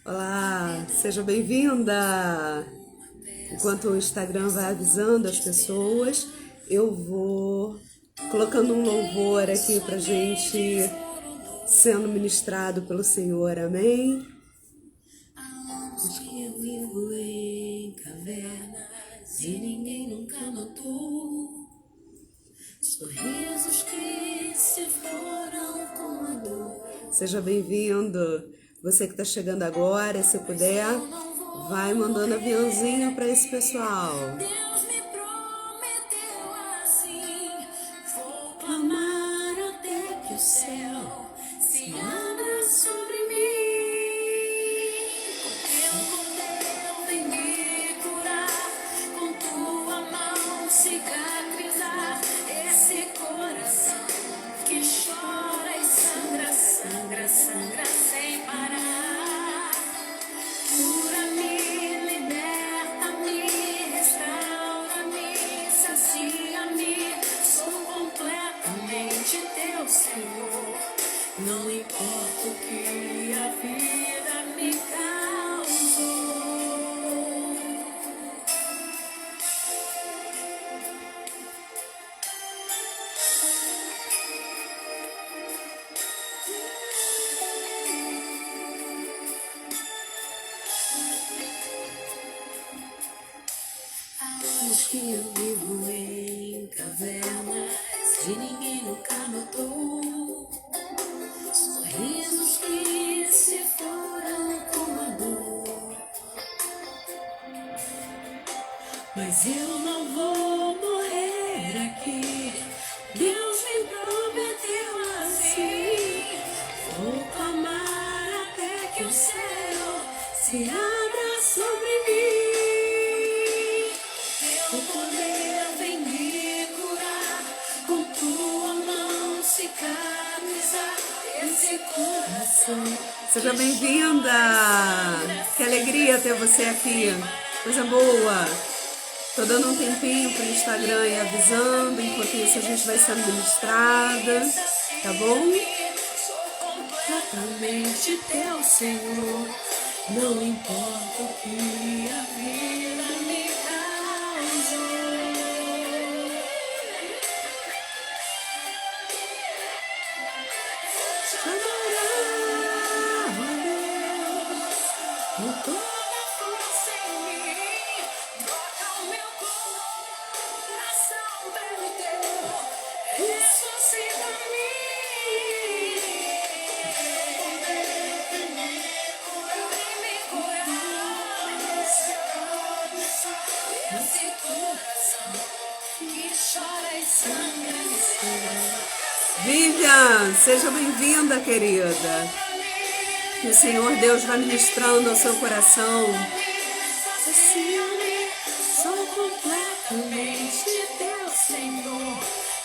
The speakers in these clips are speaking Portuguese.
Olá, seja bem-vinda! Enquanto o Instagram vai avisando as pessoas, eu vou colocando um louvor aqui pra gente sendo ministrado pelo Senhor, amém? Anos que eu vivo em cavernas e ninguém nunca notou. Sorrisos que se foram com a dor. Seja bem-vindo! Você que está chegando agora, se puder, vai mandando aviãozinho para esse pessoal. Deus me prometeu assim: vou clamar até que o céu se abra sobre mim. Com teu poder vem me curar, com tua mão cicatrizar esse coração que chora e sangra, sangra, sangra sem parar. Cura-me, liberta-me, restaura-me, sacia-me. Sou completamente teu, Senhor. Não importa o que a vida me causou. Há anos que eu vivo em cavernas e ninguém nunca notou. Sorrisos que se foram com a dor. Mas eu não vou morrer aqui. Deus me prometeu assim. Vou clamar até que o céu se abra sobre mim. Teu poder vem me curar, com tua mão cicatrizar esse coração. Seja bem-vinda! Que alegria ter você aqui! Coisa boa! Tô dando um tempinho pro Instagram e avisando, enquanto isso a gente vai sendo ministrada, tá bom? Sou completamente teu, Senhor. Não importa o que a vida me causou. Adorar a Deus com toda a força em mim. Toca o meu coração pelo teu, ressuscita-me. Vem me curar, esse coração que chora e sangra e sangra. Vivian, seja bem-vinda, querida. Que o Senhor Deus vai ministrando ao seu coração. Sou completamente teu, Senhor.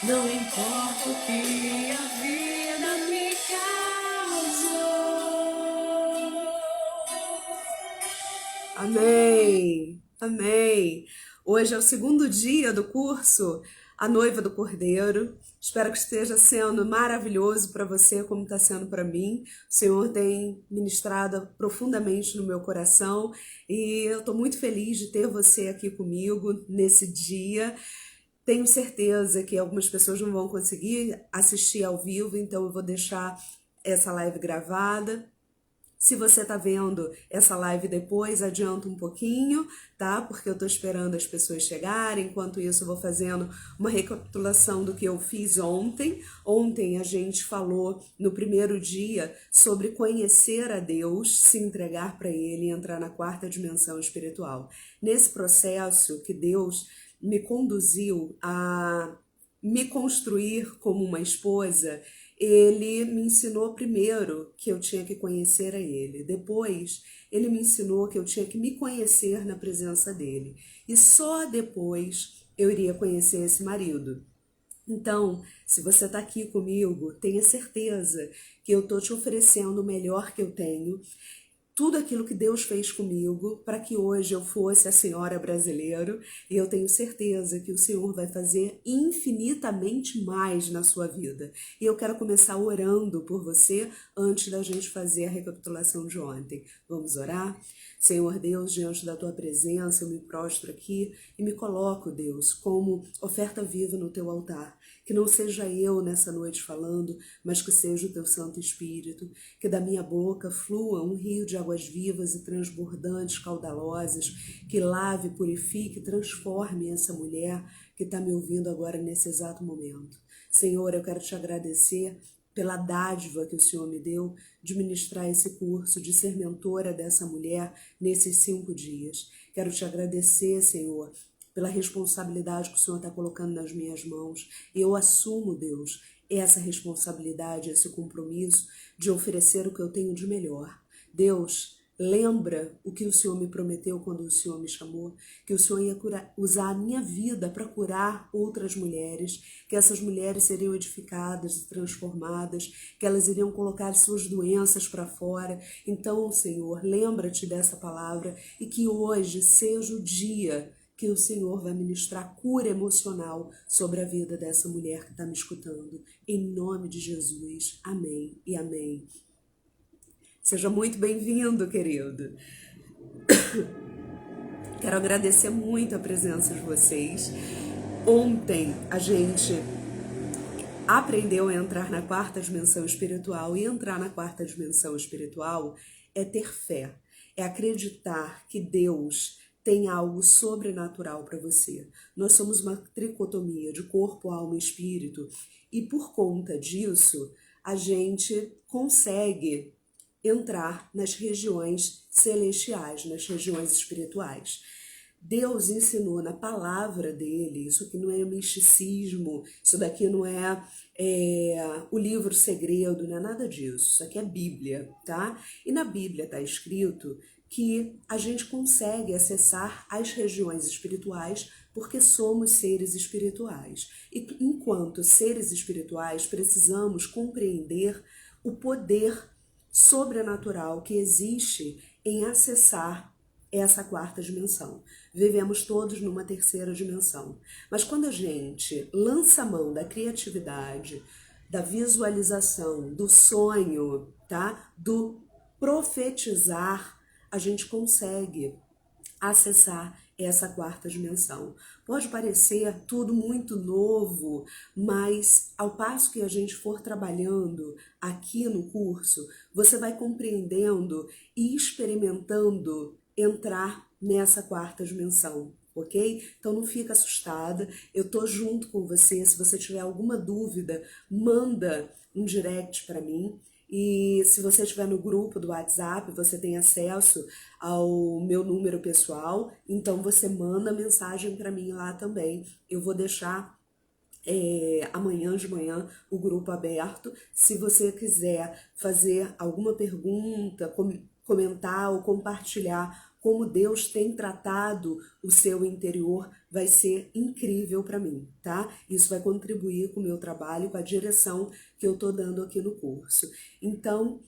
Não importa o que a vida me causou. Amém, amém. Hoje é o segundo dia do curso A Noiva do Cordeiro. Espero que esteja sendo maravilhoso para você, como está sendo para mim. O Senhor tem ministrado profundamente no meu coração e eu estou muito feliz de ter você aqui comigo nesse dia. Tenho certeza que algumas pessoas não vão conseguir assistir ao vivo, então eu vou deixar essa live gravada. Se você tá vendo essa live depois, adianta um pouquinho, tá? Porque eu tô esperando as pessoas chegarem. Enquanto isso, eu vou fazendo uma recapitulação do que eu fiz ontem. Ontem a gente falou no primeiro dia sobre conhecer a Deus, se entregar para Ele e entrar na quarta dimensão espiritual. Nesse processo que Deus me conduziu a me construir como uma esposa, ele me ensinou primeiro que eu tinha que conhecer a ele. Depois, ele me ensinou que eu tinha que me conhecer na presença dele. E só depois eu iria conhecer esse marido. Então, se você está aqui comigo, tenha certeza que eu estou te oferecendo o melhor que eu tenho. tudo aquilo que Deus fez comigo para que hoje eu fosse a senhora brasileiro, e eu tenho certeza que o Senhor vai fazer infinitamente mais na sua vida. E eu quero começar orando por você antes da gente fazer a recapitulação de ontem. Vamos orar? Senhor Deus, diante da tua presença, eu me prostro aqui e me coloco, Deus, como oferta viva no teu altar. Que não seja eu nessa noite falando, mas que seja o teu Santo Espírito, que da minha boca flua um rio de águas vivas e transbordantes, caudalosas, que lave, purifique, transforme essa mulher que está me ouvindo agora nesse exato momento. Senhor, eu quero te agradecer pela dádiva que o Senhor me deu de ministrar esse curso, de ser mentora dessa mulher nesses 5 dias. Quero te agradecer, Senhor, pela responsabilidade que o Senhor está colocando nas minhas mãos. E eu assumo, Deus, essa responsabilidade, esse compromisso de oferecer o que eu tenho de melhor. Deus, lembra o que o Senhor me prometeu quando o Senhor me chamou, que o Senhor ia usar a minha vida para curar outras mulheres, que essas mulheres seriam edificadas e transformadas, que elas iriam colocar suas doenças para fora. Então, Senhor, lembra-te dessa palavra e que hoje seja o dia que o Senhor vai ministrar cura emocional sobre a vida dessa mulher que está me escutando. Em nome de Jesus. Amém e amém. Seja muito bem-vindo, querido. Quero agradecer muito a presença de vocês. Ontem a gente aprendeu a entrar na 4ª dimensão espiritual, e entrar na 4ª dimensão espiritual é ter fé, é acreditar que Deus tem algo sobrenatural para você. Nós somos uma tricotomia de corpo, alma e espírito, e por conta disso a gente consegue entrar nas regiões celestiais, nas regiões espirituais. Deus ensinou na palavra dele, isso aqui não é misticismo, isso daqui não é o livro segredo, não é nada disso, isso aqui é Bíblia, tá? E na Bíblia está escrito que a gente consegue acessar as regiões espirituais porque somos seres espirituais. E enquanto seres espirituais, precisamos compreender o poder sobrenatural que existe em acessar essa 4ª dimensão. Vivemos todos numa 3ª dimensão. Mas quando a gente lança a mão da criatividade, da visualização, do sonho, tá? Do profetizar, a gente consegue acessar essa 4ª dimensão. Pode parecer tudo muito novo, mas ao passo que a gente for trabalhando aqui no curso, você vai compreendendo e experimentando entrar nessa 4ª dimensão, ok? Então não fica assustada, eu tô junto com você. Se você tiver alguma dúvida, manda um direct para mim. E se você estiver no grupo do WhatsApp, você tem acesso ao meu número pessoal, então você manda mensagem para mim lá também. Eu vou deixar amanhã de manhã o grupo aberto. Se você quiser fazer alguma pergunta, comentar ou compartilhar como Deus tem tratado o seu interior, vai ser incrível para mim, tá? Isso vai contribuir com o meu trabalho, com a direção que eu tô dando aqui no curso. Então,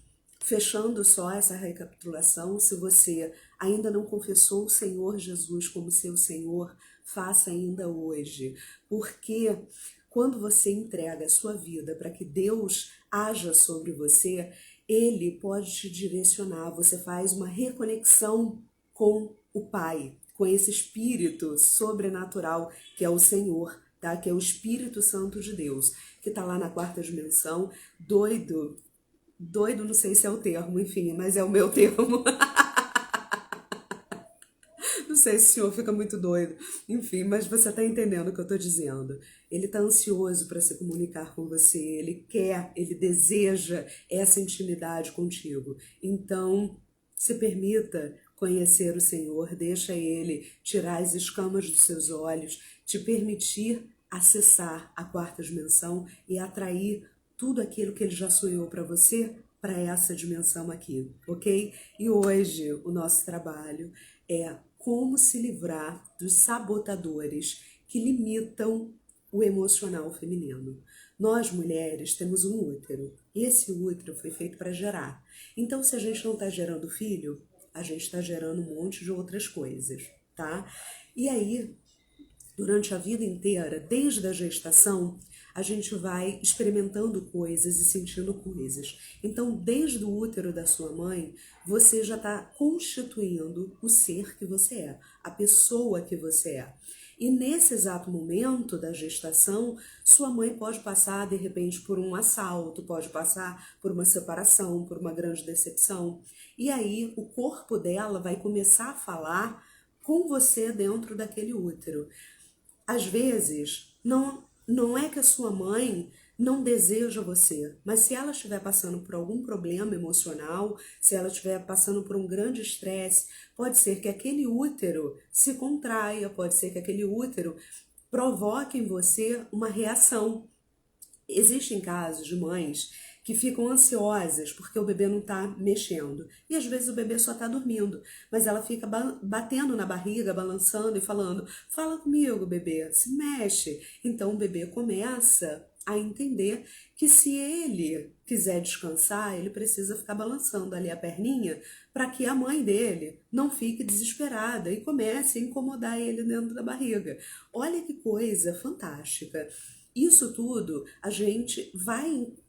fechando só essa recapitulação, se você ainda não confessou o Senhor Jesus como seu Senhor, faça ainda hoje, porque quando você entrega a sua vida para que Deus haja sobre você, Ele pode te direcionar. Você faz uma reconexão com o Pai, com esse Espírito sobrenatural que é o Senhor, tá? Que é o Espírito Santo de Deus, que está lá na 4ª dimensão, doido, não sei se é o termo, enfim, mas é o meu termo. Não sei se o senhor fica muito doido, enfim, mas você está entendendo o que eu estou dizendo. Ele está ansioso para se comunicar com você, ele quer, ele deseja essa intimidade contigo. Então, se permita conhecer o Senhor, deixa Ele tirar as escamas dos seus olhos, te permitir acessar a 4ª dimensão e atrair tudo aquilo que Ele já sonhou para você, para essa dimensão aqui, ok? E hoje o nosso trabalho é como se livrar dos sabotadores que limitam o emocional feminino. Nós, mulheres, temos um útero. Esse útero foi feito para gerar. Então, se a gente não está gerando filho, a gente está gerando um monte de outras coisas, tá? E aí, durante a vida inteira, desde a gestação, a gente vai experimentando coisas e sentindo coisas. Então, desde o útero da sua mãe, você já está constituindo o ser que você é, a pessoa que você é. E nesse exato momento da gestação, sua mãe pode passar, de repente, por um assalto, pode passar por uma separação, por uma grande decepção. E aí, o corpo dela vai começar a falar com você dentro daquele útero. Às vezes, não é que a sua mãe não deseja você, mas se ela estiver passando por algum problema emocional, se ela estiver passando por um grande estresse, pode ser que aquele útero se contraia, pode ser que aquele útero provoque em você uma reação. Existem casos de mães que ficam ansiosas porque o bebê não está mexendo. E às vezes o bebê só está dormindo, mas ela fica batendo na barriga, balançando e falando: fala comigo, bebê, se mexe. Então o bebê começa a entender que se ele quiser descansar, ele precisa ficar balançando ali a perninha para que a mãe dele não fique desesperada e comece a incomodar ele dentro da barriga. Olha que coisa fantástica. Isso tudo a gente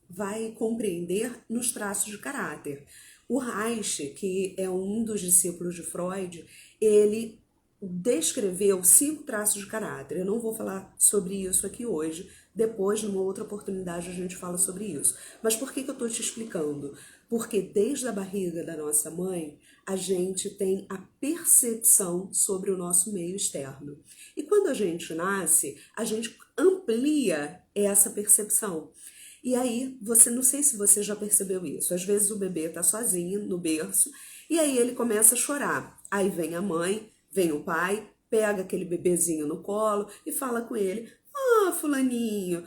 vai compreender nos traços de caráter. O Reich, que é um dos discípulos de Freud, ele descreveu 5 traços de caráter. Eu não vou falar sobre isso aqui hoje, depois, numa outra oportunidade, a gente fala sobre isso. Mas por que eu estou te explicando? Porque desde a barriga da nossa mãe, a gente tem a percepção sobre o nosso meio externo. E quando a gente nasce, a gente amplia essa percepção. E aí, não sei se você já percebeu isso, às vezes o bebê tá sozinho no berço e aí ele começa a chorar. Aí vem a mãe, vem o pai, pega aquele bebezinho no colo e fala com ele: ah, fulaninho,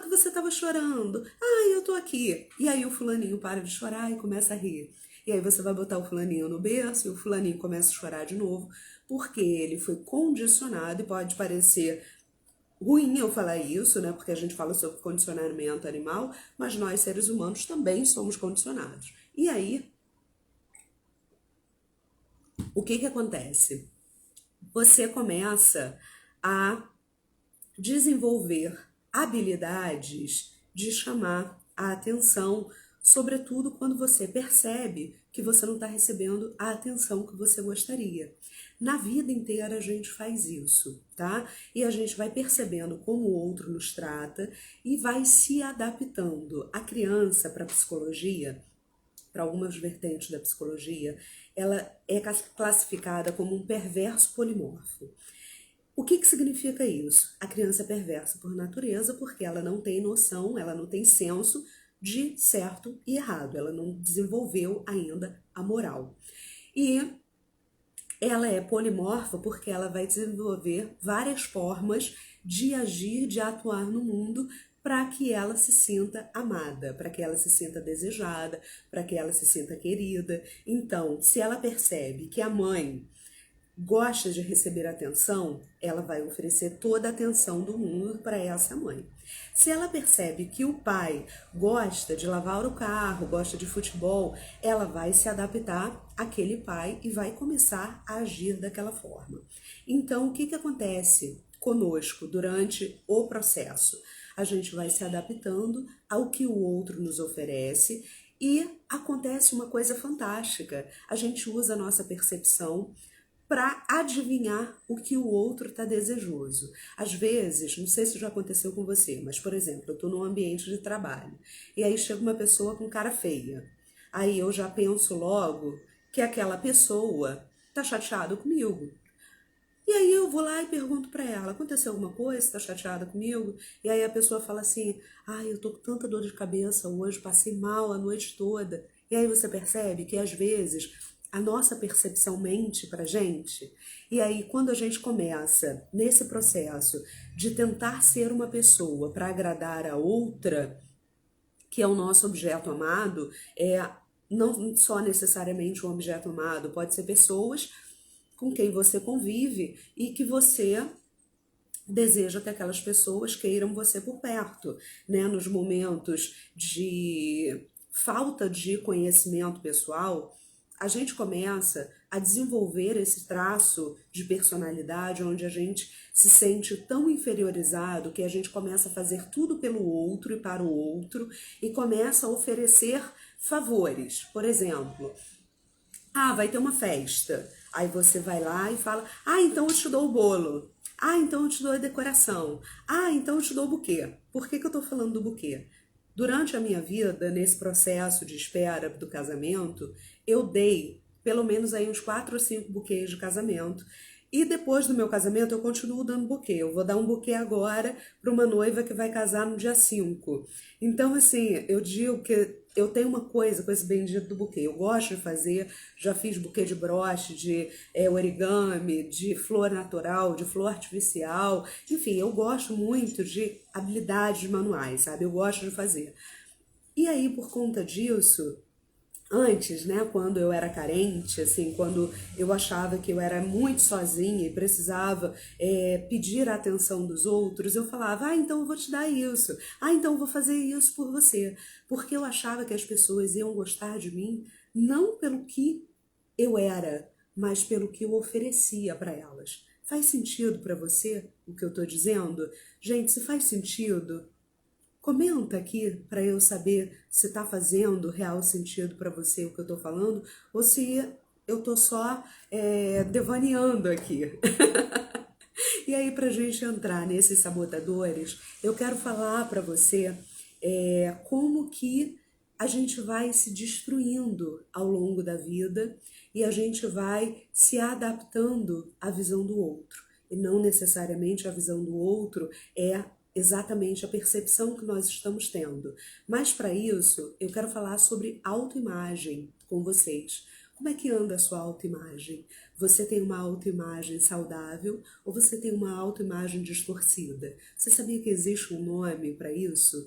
que você tava chorando, eu tô aqui. E aí o fulaninho para de chorar e começa a rir. E aí você vai botar o fulaninho no berço e o fulaninho começa a chorar de novo, porque ele foi condicionado, e pode parecer ruim eu falar isso, né? Porque a gente fala sobre condicionamento animal, mas nós, seres humanos, também somos condicionados. E aí, o que acontece? Você começa a desenvolver habilidades de chamar a atenção, sobretudo quando você percebe que você não está recebendo a atenção que você gostaria. Na vida inteira a gente faz isso, tá? E a gente vai percebendo como o outro nos trata e vai se adaptando. A criança, para a psicologia, para algumas vertentes da psicologia, ela é classificada como um perverso polimorfo. O que significa isso? A criança é perversa por natureza porque ela não tem noção, ela não tem senso de certo e errado, ela não desenvolveu ainda a moral. E ela é polimorfa porque ela vai desenvolver várias formas de agir, de atuar no mundo para que ela se sinta amada, para que ela se sinta desejada, para que ela se sinta querida. Então, se ela percebe que a mãe gosta de receber atenção, ela vai oferecer toda a atenção do mundo para essa mãe. Se ela percebe que o pai gosta de lavar o carro, gosta de futebol, ela vai se adaptar àquele pai e vai começar a agir daquela forma. Então, o que acontece conosco durante o processo? A gente vai se adaptando ao que o outro nos oferece e acontece uma coisa fantástica. A gente usa a nossa percepção para adivinhar o que o outro está desejoso. Às vezes, não sei se já aconteceu com você, mas, por exemplo, eu estou num ambiente de trabalho e aí chega uma pessoa com cara feia. Aí eu já penso logo que aquela pessoa está chateada comigo. E aí eu vou lá e pergunto para ela: aconteceu alguma coisa? Está chateada comigo? E aí a pessoa fala assim: eu tô com tanta dor de cabeça hoje, passei mal a noite toda. E aí você percebe que às vezes a nossa percepção mente pra gente. E aí quando a gente começa nesse processo de tentar ser uma pessoa para agradar a outra, que é o nosso objeto amado, não só necessariamente um objeto amado, pode ser pessoas com quem você convive e que você deseja que aquelas pessoas queiram você por perto, né? Nos momentos de falta de conhecimento pessoal, a gente começa a desenvolver esse traço de personalidade onde a gente se sente tão inferiorizado que a gente começa a fazer tudo pelo outro e para o outro e começa a oferecer favores. Por exemplo, vai ter uma festa. Aí você vai lá e fala: então eu te dou o bolo. Então eu te dou a decoração. Então eu te dou o buquê. Por que eu tô falando do buquê? Durante a minha vida, nesse processo de espera do casamento, eu dei pelo menos aí uns 4 ou 5 buquês de casamento. E depois do meu casamento, eu continuo dando buquê. Eu vou dar um buquê agora para uma noiva que vai casar no dia 5. Então, assim, eu digo que eu tenho uma coisa com esse bendito do buquê. Eu gosto de fazer, já fiz buquê de broche, de origami, de flor natural, de flor artificial. Enfim, eu gosto muito de habilidades manuais, sabe? Eu gosto de fazer. E aí, por conta disso, antes, né, quando eu era carente, assim, quando eu achava que eu era muito sozinha e precisava pedir a atenção dos outros, eu falava: então eu vou te dar isso, então eu vou fazer isso por você, porque eu achava que as pessoas iam gostar de mim não pelo que eu era, mas pelo que eu oferecia para elas. Faz sentido para você o que eu tô dizendo? Gente, se faz sentido, comenta aqui para eu saber se está fazendo real sentido para você o que eu estou falando ou se eu estou só devaneando aqui. E aí, para a gente entrar nesses sabotadores, eu quero falar para você como que a gente vai se destruindo ao longo da vida e a gente vai se adaptando à visão do outro. E não necessariamente a visão do outro é exatamente a percepção que nós estamos tendo. Mas para isso, eu quero falar sobre autoimagem com vocês. Como é que anda a sua autoimagem? Você tem uma autoimagem saudável ou você tem uma autoimagem distorcida? Você sabia que existe um nome para isso?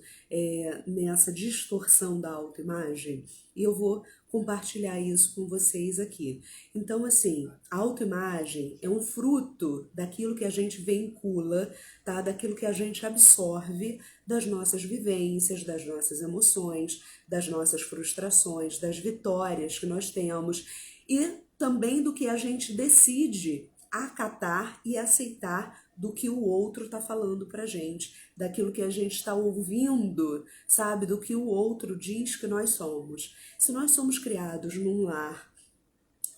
Nessa distorção da autoimagem? E eu vou compartilhar isso com vocês aqui. Então, assim, a autoimagem é um fruto daquilo que a gente vincula, tá? Daquilo que a gente absorve das nossas vivências, das nossas emoções, das nossas frustrações, das vitórias que nós temos e também do que a gente decide acatar e aceitar do que o outro está falando pra gente, daquilo que a gente está ouvindo, sabe? Do que o outro diz que nós somos. Se nós somos criados num lar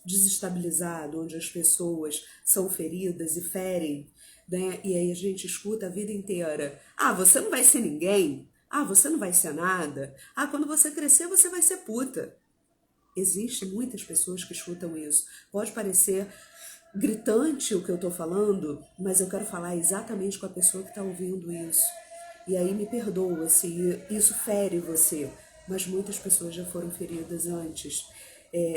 desestabilizado, onde as pessoas são feridas e ferem, né? E aí a gente escuta a vida inteira: você não vai ser ninguém, você não vai ser nada, quando você crescer você vai ser puta. Existem muitas pessoas que escutam isso. Pode parecer gritante o que eu estou falando, mas eu quero falar exatamente com a pessoa que está ouvindo isso. E aí me perdoa se isso fere você, mas muitas pessoas já foram feridas antes.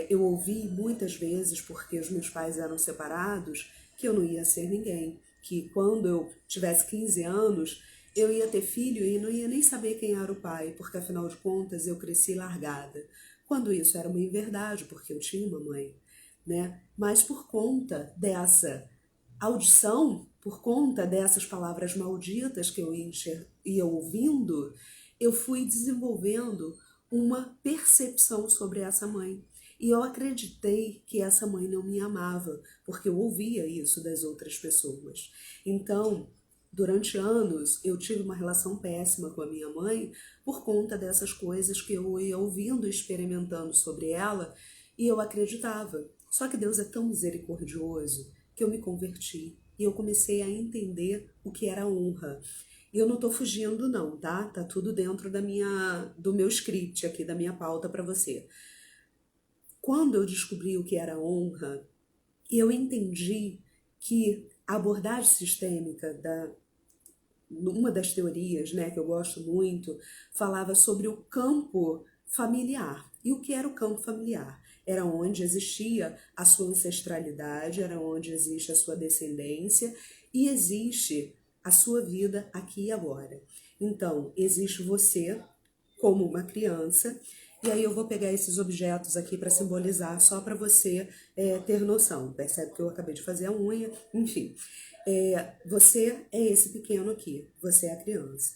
Eu ouvi muitas vezes, porque os meus pais eram separados, que eu não ia ser ninguém, que quando eu tivesse 15 anos, eu ia ter filho e não ia nem saber quem era o pai, porque afinal de contas eu cresci largada. Quando isso era uma inverdade, porque eu tinha uma mãe, né? Mas por conta dessa audição, por conta dessas palavras malditas que eu ia ouvindo, eu fui desenvolvendo uma percepção sobre essa mãe. E eu acreditei que essa mãe não me amava, porque eu ouvia isso das outras pessoas. Então, durante anos, eu tive uma relação péssima com a minha mãe por conta dessas coisas que eu ia ouvindo e experimentando sobre ela e eu acreditava. Só que Deus é tão misericordioso que eu me converti e eu comecei a entender o que era honra. E eu não tô fugindo não, tá? Tá tudo dentro do meu script aqui, da minha pauta para você. Quando eu descobri o que era honra, eu entendi que a abordagem sistêmica uma das teorias, né, que eu gosto muito, falava sobre o campo familiar. E o que era o campo familiar? Era onde existia a sua ancestralidade, era onde existe a sua descendência e existe a sua vida aqui e agora. Então, existe você como uma criança, e aí eu vou pegar esses objetos aqui para simbolizar, só para você ter noção. Percebe que eu acabei de fazer a unha, enfim. Você é esse pequeno aqui, você é a criança.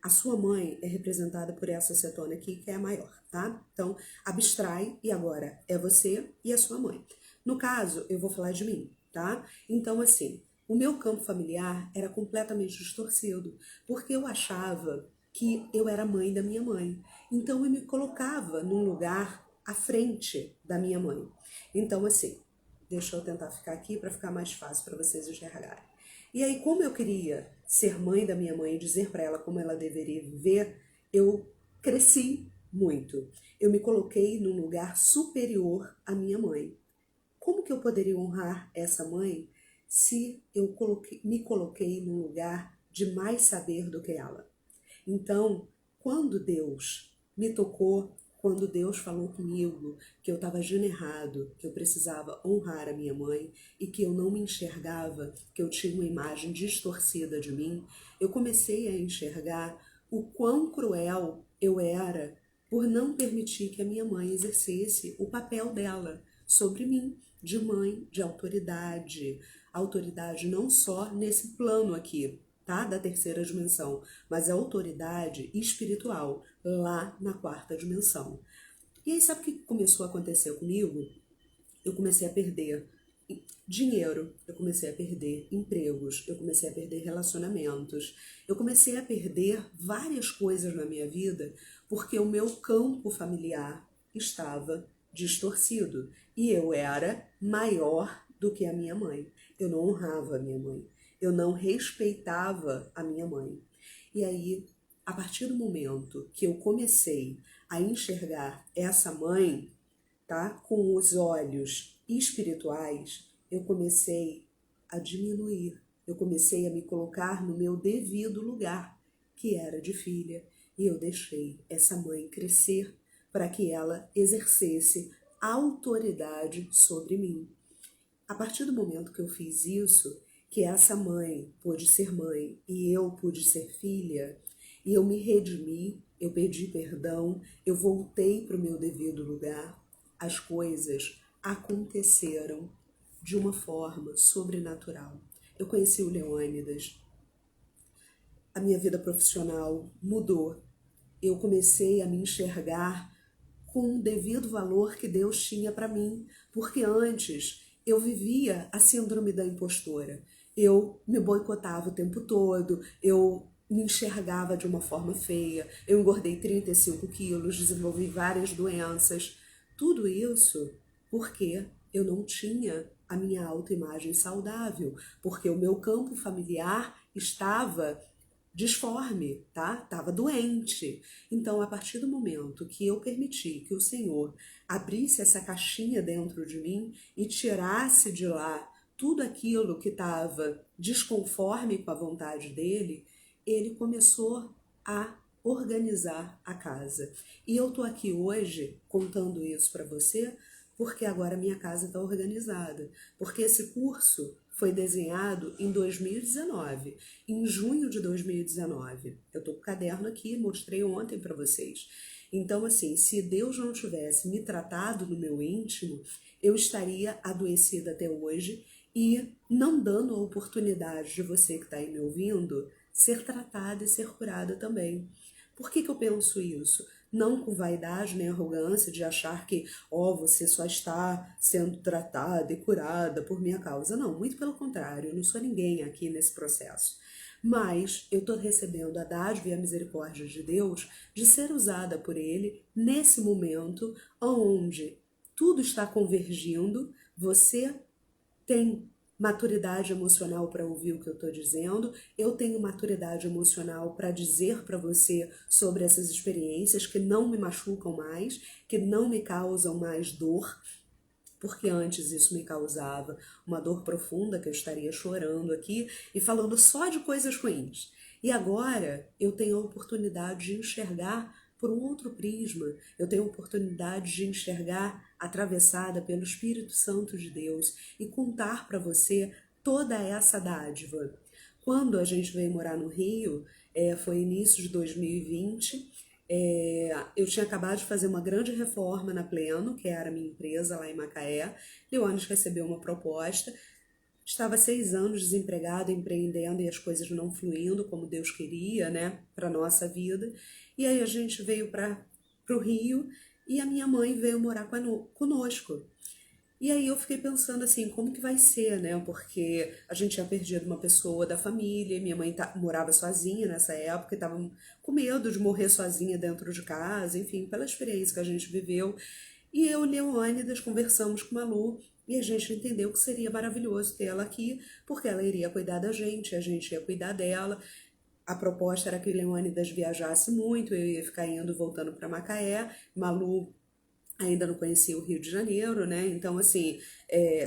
A sua mãe é representada por essa cetona aqui, que é a maior, tá? Então, abstrai e agora é você e a sua mãe. No caso, eu vou falar de mim, tá? Então, assim, o meu campo familiar era completamente distorcido, porque eu achava que eu era mãe da minha mãe. Então, eu me colocava num lugar à frente da minha mãe. Então, assim, deixa eu tentar ficar aqui para ficar mais fácil para vocês enxergarem. E aí, como eu queria ser mãe da minha mãe e dizer para ela como ela deveria viver, eu cresci muito. Eu me coloquei num lugar superior à minha mãe. Como que eu poderia honrar essa mãe se eu me coloquei num lugar de mais saber do que ela? Então, quando Deus me tocou, quando Deus falou comigo que eu estava agindo errado, que eu precisava honrar a minha mãe e que eu não me enxergava, que eu tinha uma imagem distorcida de mim, eu comecei a enxergar o quão cruel eu era por não permitir que a minha mãe exercesse o papel dela sobre mim, de mãe, de autoridade. Autoridade não só nesse plano aqui, tá? Da terceira dimensão, mas a autoridade espiritual lá na quarta dimensão. E aí, sabe o que começou a acontecer comigo? Eu comecei a perder dinheiro, eu comecei a perder empregos, eu comecei a perder relacionamentos, eu comecei a perder várias coisas na minha vida porque o meu campo familiar estava distorcido e eu era maior do que a minha mãe. Eu não honrava a minha mãe, eu não respeitava a minha mãe. E aí, a partir do momento que eu comecei a enxergar essa mãe, tá, com os olhos espirituais, eu comecei a diminuir, eu comecei a me colocar no meu devido lugar, que era de filha, e eu deixei essa mãe crescer para que ela exercesse autoridade sobre mim. A partir do momento que eu fiz isso, que essa mãe pôde ser mãe e eu pude ser filha, e eu me redimi, eu pedi perdão, eu voltei para o meu devido lugar, as coisas aconteceram de uma forma sobrenatural. Eu conheci o Leônidas, a minha vida profissional mudou. Eu comecei a me enxergar com o devido valor que Deus tinha para mim, porque antes eu vivia a síndrome da impostora. Eu me boicotava o tempo todo, eu me enxergava de uma forma feia, eu engordei 35 quilos, desenvolvi várias doenças. Tudo isso porque eu não tinha a minha autoimagem saudável, porque o meu campo familiar estava disforme, tá? Estava doente. Então, a partir do momento que eu permiti que o Senhor abrisse essa caixinha dentro de mim e tirasse de lá tudo aquilo que estava desconforme com a vontade dele, ele começou a organizar a casa. E eu tô aqui hoje contando isso para você porque agora minha casa está organizada. Porque esse curso foi desenhado em 2019, em junho de 2019. Eu tô com o caderno aqui, mostrei ontem para vocês. Então, assim, se Deus não tivesse me tratado no meu íntimo, eu estaria adoecida até hoje e não dando a oportunidade de você que está aí me ouvindo ser tratada e ser curada também. Por que eu penso isso? Não com vaidade nem arrogância de achar que, você só está sendo tratada e curada por minha causa. Não, muito pelo contrário, eu não sou ninguém aqui nesse processo. Mas eu estou recebendo a dádiva e a misericórdia de Deus de ser usada por Ele nesse momento onde tudo está convergindo, você tem maturidade emocional para ouvir o que eu estou dizendo, eu tenho maturidade emocional para dizer para você sobre essas experiências que não me machucam mais, que não me causam mais dor, porque antes isso me causava uma dor profunda que eu estaria chorando aqui e falando só de coisas ruins. E agora eu tenho a oportunidade de enxergar por um outro prisma. Eu tenho a oportunidade de enxergar atravessada pelo Espírito Santo de Deus e contar para você toda essa dádiva. Quando a gente veio morar no Rio, foi início de 2020, eu tinha acabado de fazer uma grande reforma na Pleno, que era a minha empresa lá em Macaé. Leônidas recebeu uma proposta estava 6 anos desempregado, empreendendo e as coisas não fluindo como Deus queria, né, para nossa vida. E aí a gente veio para o Rio e a minha mãe veio morar conosco. E aí eu fiquei pensando assim, como que vai ser, né? Porque a gente tinha perdido uma pessoa da família, e minha mãe morava sozinha nessa época e estava com medo de morrer sozinha dentro de casa, enfim, pela experiência que a gente viveu. E eu e Leônidas conversamos com a Malu e a gente entendeu que seria maravilhoso ter ela aqui, porque ela iria cuidar da gente, a gente ia cuidar dela. A proposta era que Leônidas viajasse muito, eu ia ficar indo e voltando para Macaé, Malu ainda não conhecia o Rio de Janeiro, né? Então, assim,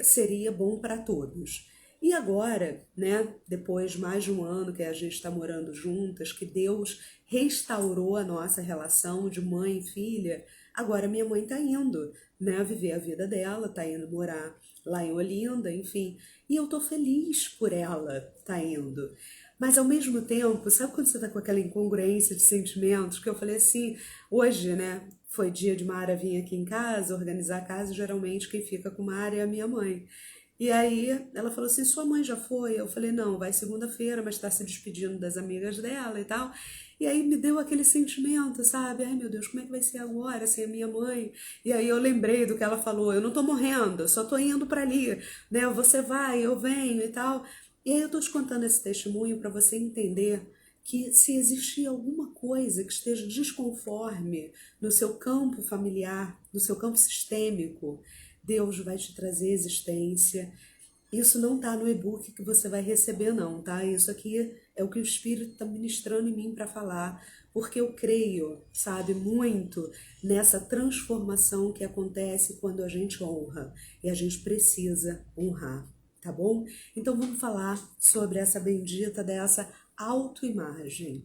seria bom para todos. E agora, né, depois de mais de um ano que a gente está morando juntas, que Deus restaurou a nossa relação de mãe e filha, agora minha mãe está indo, né, viver a vida dela, está indo morar lá em Olinda, enfim, e eu tô feliz por ela tá indo. Mas ao mesmo tempo, sabe quando você tá com aquela incongruência de sentimentos? Que eu falei assim, hoje, né? Foi dia de Mara vir aqui em casa, organizar a casa, geralmente quem fica com Mara é a minha mãe. E aí ela falou assim, sua mãe já foi? Eu falei, não, vai segunda-feira, mas tá se despedindo das amigas dela e tal. E aí me deu aquele sentimento, sabe? Ai, meu Deus, como é que vai ser agora sem a minha mãe? E aí eu lembrei do que ela falou, eu não tô morrendo, só tô indo para ali, né? Você vai, eu venho e tal. E aí eu tô te contando esse testemunho para você entender que se existir alguma coisa que esteja desconforme no seu campo familiar, no seu campo sistêmico, Deus vai te trazer existência. Isso não está no e-book que você vai receber, não, tá? Isso aqui é o que o Espírito está ministrando em mim para falar, porque eu creio, sabe, muito nessa transformação que acontece quando a gente honra e a gente precisa honrar, tá bom? Então vamos falar sobre essa bendita dessa autoimagem.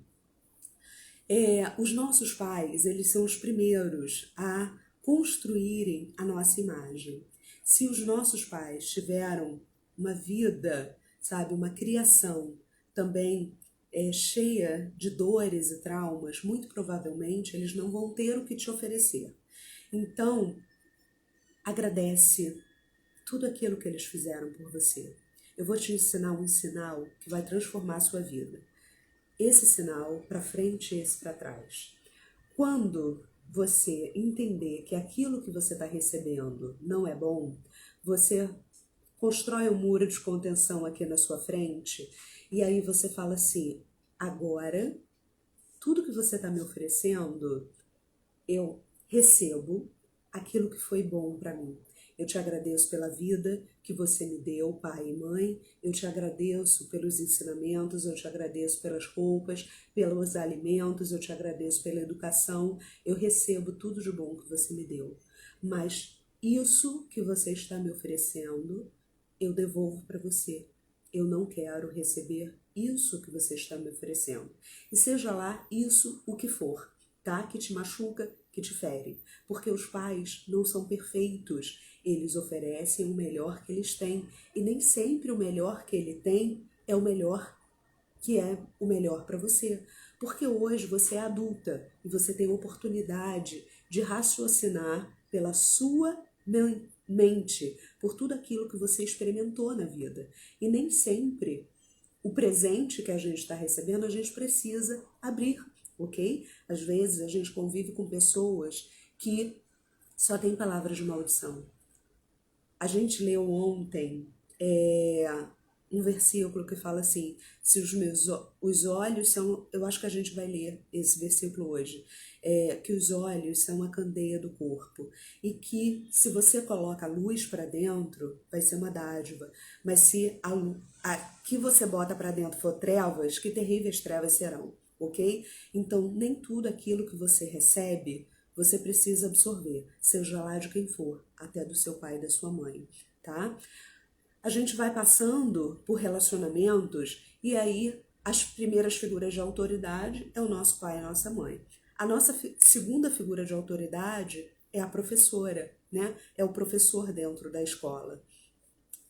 Os nossos pais, eles são os primeiros a construírem a nossa imagem. Se os nossos pais tiveram uma vida, sabe, uma criação também cheia de dores e traumas, muito provavelmente eles não vão ter o que te oferecer. Então, agradece tudo aquilo que eles fizeram por você. Eu vou te ensinar um sinal que vai transformar a sua vida. Esse sinal para frente e esse para trás. Quando você entender que aquilo que você está recebendo não é bom, você constrói um muro de contenção aqui na sua frente e aí você fala assim, agora tudo que você está me oferecendo, eu recebo aquilo que foi bom para mim. Eu te agradeço pela vida que você me deu, pai e mãe. Eu te agradeço pelos ensinamentos, eu te agradeço pelas roupas, pelos alimentos, eu te agradeço pela educação. Eu recebo tudo de bom que você me deu. Mas isso que você está me oferecendo, eu devolvo para você. Eu não quero receber isso que você está me oferecendo. E seja lá isso o que for, tá? Que te machuca, que te fere. Porque os pais não são perfeitos. Eles oferecem o melhor que eles têm. E nem sempre o melhor que ele tem é o melhor que é o melhor para você. Porque hoje você é adulta e você tem a oportunidade de raciocinar pela sua mente, por tudo aquilo que você experimentou na vida. E nem sempre o presente que a gente está recebendo a gente precisa abrir, ok? Às vezes a gente convive com pessoas que só têm palavras de maldição. A gente leu ontem um versículo que fala assim, se os olhos são, eu acho que a gente vai ler esse versículo hoje, que os olhos são a candeia do corpo e que se você coloca a luz para dentro, vai ser uma dádiva, mas se a que você bota para dentro for trevas, que terríveis trevas serão, ok? Então, nem tudo aquilo que você recebe, você precisa absorver, seja lá de quem for, até do seu pai e da sua mãe, tá? A gente vai passando por relacionamentos e aí as primeiras figuras de autoridade é o nosso pai e a nossa mãe. A nossa segunda figura de autoridade é a professora, né? É o professor dentro da escola.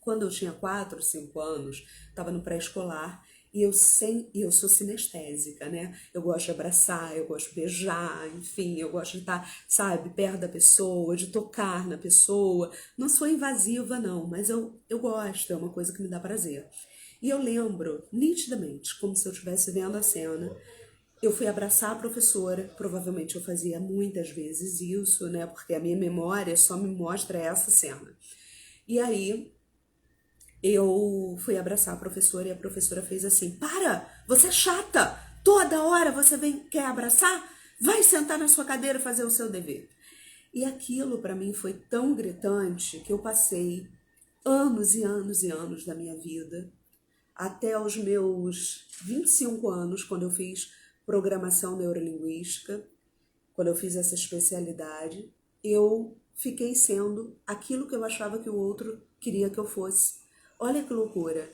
Quando eu tinha 4, 5 anos, estava no pré-escolar E eu sou sinestésica, né? Eu gosto de abraçar, eu gosto de beijar, enfim, eu gosto de estar, sabe, perto da pessoa, de tocar na pessoa. Não sou invasiva, não, mas eu gosto, é uma coisa que me dá prazer. E eu lembro nitidamente, como se eu estivesse vendo a cena. Eu fui abraçar a professora, provavelmente eu fazia muitas vezes isso, né? Porque a minha memória só me mostra essa cena. E aí eu fui abraçar a professora e a professora fez assim: Para! Você é chata! Toda hora você vem, quer abraçar? Vai sentar na sua cadeira e fazer o seu dever. E aquilo para mim foi tão gritante que eu passei anos e anos e anos da minha vida, até os meus 25 anos, quando eu fiz programação neurolinguística, quando eu fiz essa especialidade, eu fiquei sendo aquilo que eu achava que o outro queria que eu fosse. Olha que loucura.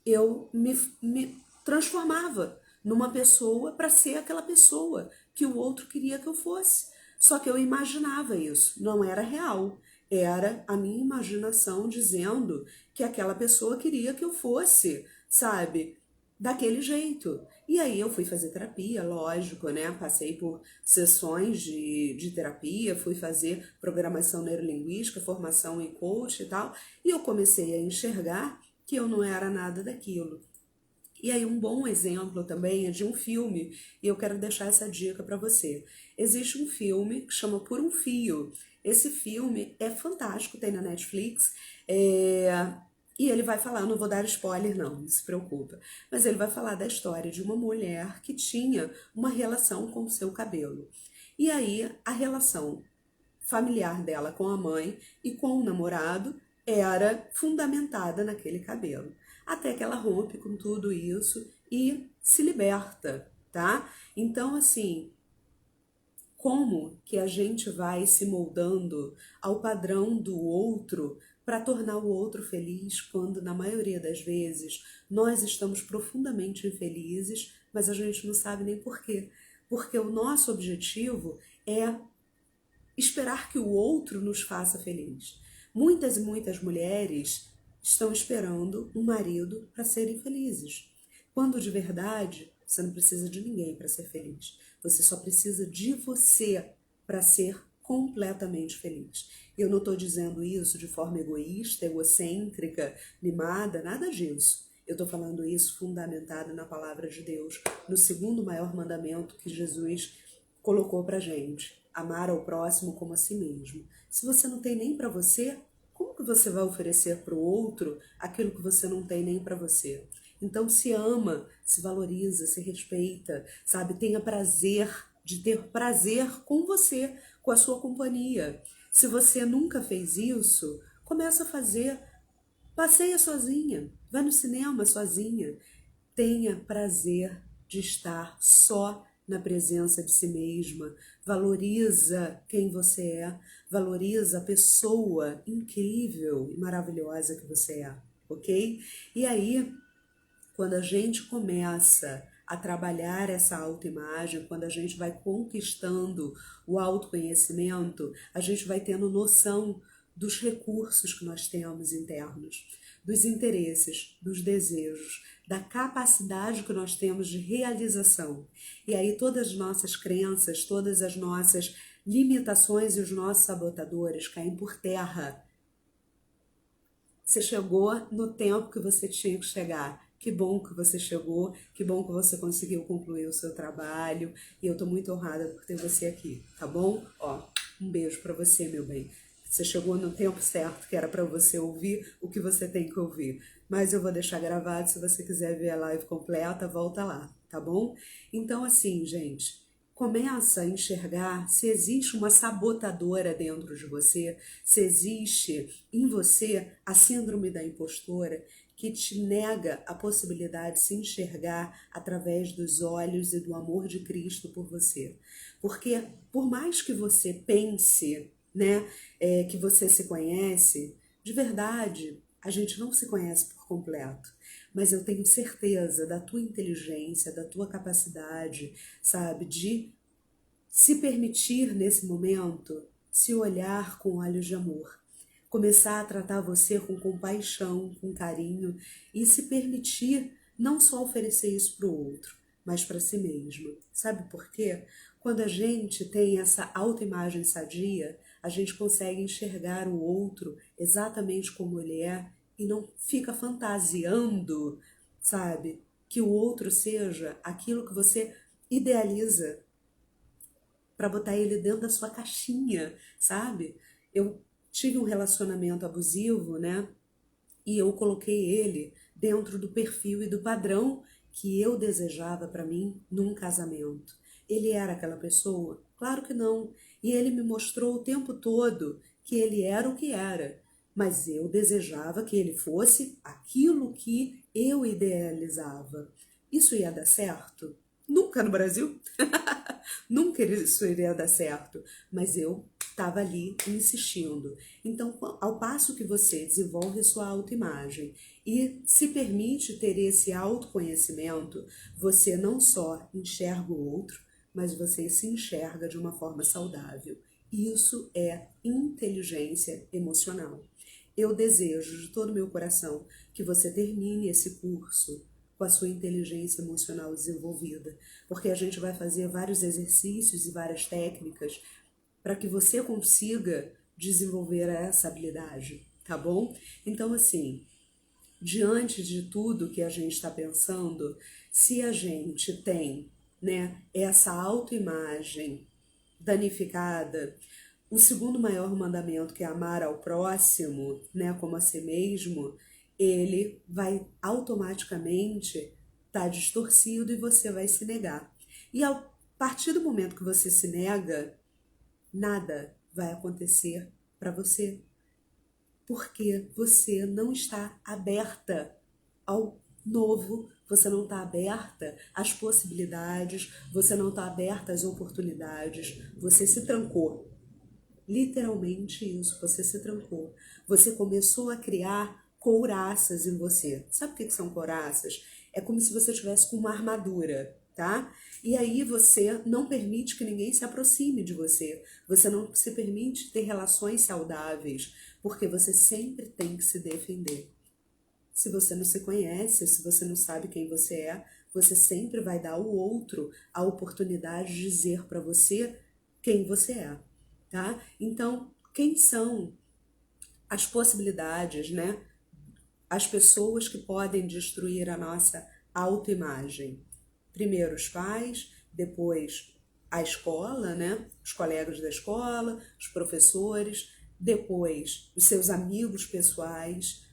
Eu me transformava numa pessoa para ser aquela pessoa que o outro queria que eu fosse. Só que eu imaginava isso, não era real. Era a minha imaginação dizendo que aquela pessoa queria que eu fosse, sabe? Daquele jeito. E aí eu fui fazer terapia, lógico, né? Passei por sessões de terapia, fui fazer programação neurolinguística, formação em coach e tal, e eu comecei a enxergar que eu não era nada daquilo. E aí um bom exemplo também é de um filme, e eu quero deixar essa dica para você. Existe um filme que chama Por um Fio. Esse filme é fantástico, tem na Netflix, e ele vai falar, eu não vou dar spoiler não se preocupa, mas ele vai falar da história de uma mulher que tinha uma relação com o seu cabelo. E aí a relação familiar dela com a mãe e com o namorado era fundamentada naquele cabelo. Até que ela rompe com tudo isso e se liberta, tá? Então, assim, como que a gente vai se moldando ao padrão do outro para tornar o outro feliz, quando na maioria das vezes nós estamos profundamente infelizes, mas a gente não sabe nem por quê? Porque o nosso objetivo é esperar que o outro nos faça feliz. Muitas e muitas mulheres estão esperando um marido para serem felizes, quando de verdade você não precisa de ninguém para ser feliz. Você só precisa de você para ser completamente feliz. Eu não estou dizendo isso de forma egoísta, egocêntrica, mimada, nada disso. Eu estou falando isso fundamentado na palavra de Deus, no segundo maior mandamento que Jesus colocou pra gente: amar ao próximo como a si mesmo. Se você não tem nem para você, como que você vai oferecer para o outro aquilo que você não tem nem para você? Então se ama, se valoriza, se respeita, sabe? Tenha prazer de ter prazer com você, com a sua companhia. Se você nunca fez isso, começa a fazer. Passeia sozinha, vai no cinema sozinha. Tenha prazer de estar só na presença de si mesma. Valoriza quem você é, valoriza a pessoa incrível e maravilhosa que você é, ok? E aí, quando a gente começa a trabalhar essa autoimagem, quando a gente vai conquistando o autoconhecimento, a gente vai tendo noção dos recursos que nós temos internos, dos interesses, dos desejos, da capacidade que nós temos de realização. E aí todas as nossas crenças, todas as nossas limitações e os nossos sabotadores caem por terra. Você chegou no tempo que você tinha que chegar. Que bom que você chegou, que bom que você conseguiu concluir o seu trabalho. E eu tô muito honrada por ter você aqui, tá bom? Ó, um beijo pra você, meu bem. Você chegou no tempo certo, que era pra você ouvir o que você tem que ouvir. Mas eu vou deixar gravado, se você quiser ver a live completa, volta lá, tá bom? Então, assim, gente, começa a enxergar se existe uma sabotadora dentro de você, se existe em você a síndrome da impostora que te nega a possibilidade de se enxergar através dos olhos e do amor de Cristo por você. Porque por mais que você pense, né, que você se conhece, de verdade, a gente não se conhece por completo. Mas eu tenho certeza da tua inteligência, da tua capacidade, sabe, de se permitir nesse momento se olhar com olhos de amor, começar a tratar você com compaixão, com carinho e se permitir não só oferecer isso para o outro, mas para si mesmo. Sabe por quê? Quando a gente tem essa autoimagem sadia, a gente consegue enxergar o outro exatamente como ele é e não fica fantasiando, sabe? Que o outro seja aquilo que você idealiza para botar ele dentro da sua caixinha, sabe? Eu tive um relacionamento abusivo, né? E eu coloquei ele dentro do perfil e do padrão que eu desejava para mim num casamento. Ele era aquela pessoa? Claro que não. E ele me mostrou o tempo todo que ele era o que era. Mas eu desejava que ele fosse aquilo que eu idealizava. Isso ia dar certo? Nunca no Brasil. Nunca isso iria dar certo. Mas eu estava ali insistindo. Então, ao passo que você desenvolve sua autoimagem e se permite ter esse autoconhecimento, você não só enxerga o outro, mas você se enxerga de uma forma saudável. Isso é inteligência emocional. Eu desejo de todo o meu coração que você termine esse curso com a sua inteligência emocional desenvolvida, porque a gente vai fazer vários exercícios e várias técnicas para que você consiga desenvolver essa habilidade, tá bom? Então, assim, diante de tudo que a gente está pensando, se a gente tem, né, essa autoimagem danificada, o segundo maior mandamento, que é amar ao próximo, né, como a si mesmo, ele vai automaticamente estar distorcido e você vai se negar. E a partir do momento que você se nega, nada vai acontecer para você, porque você não está aberta ao novo, você não está aberta às possibilidades, você não está aberta às oportunidades, você se trancou. Literalmente isso, você se trancou. Você começou a criar couraças em você. Sabe o que são couraças? É como se você tivesse com uma armadura, tá? E aí você não permite que ninguém se aproxime de você. Você não se permite ter relações saudáveis, porque você sempre tem que se defender. Se você não se conhece, se você não sabe quem você é, você sempre vai dar ao outro a oportunidade de dizer para você quem você é, tá? Então, quem são as possibilidades, né? As pessoas que podem destruir a nossa autoimagem? Primeiro os pais, depois a escola, né? Os colegas da escola, os professores, depois os seus amigos pessoais.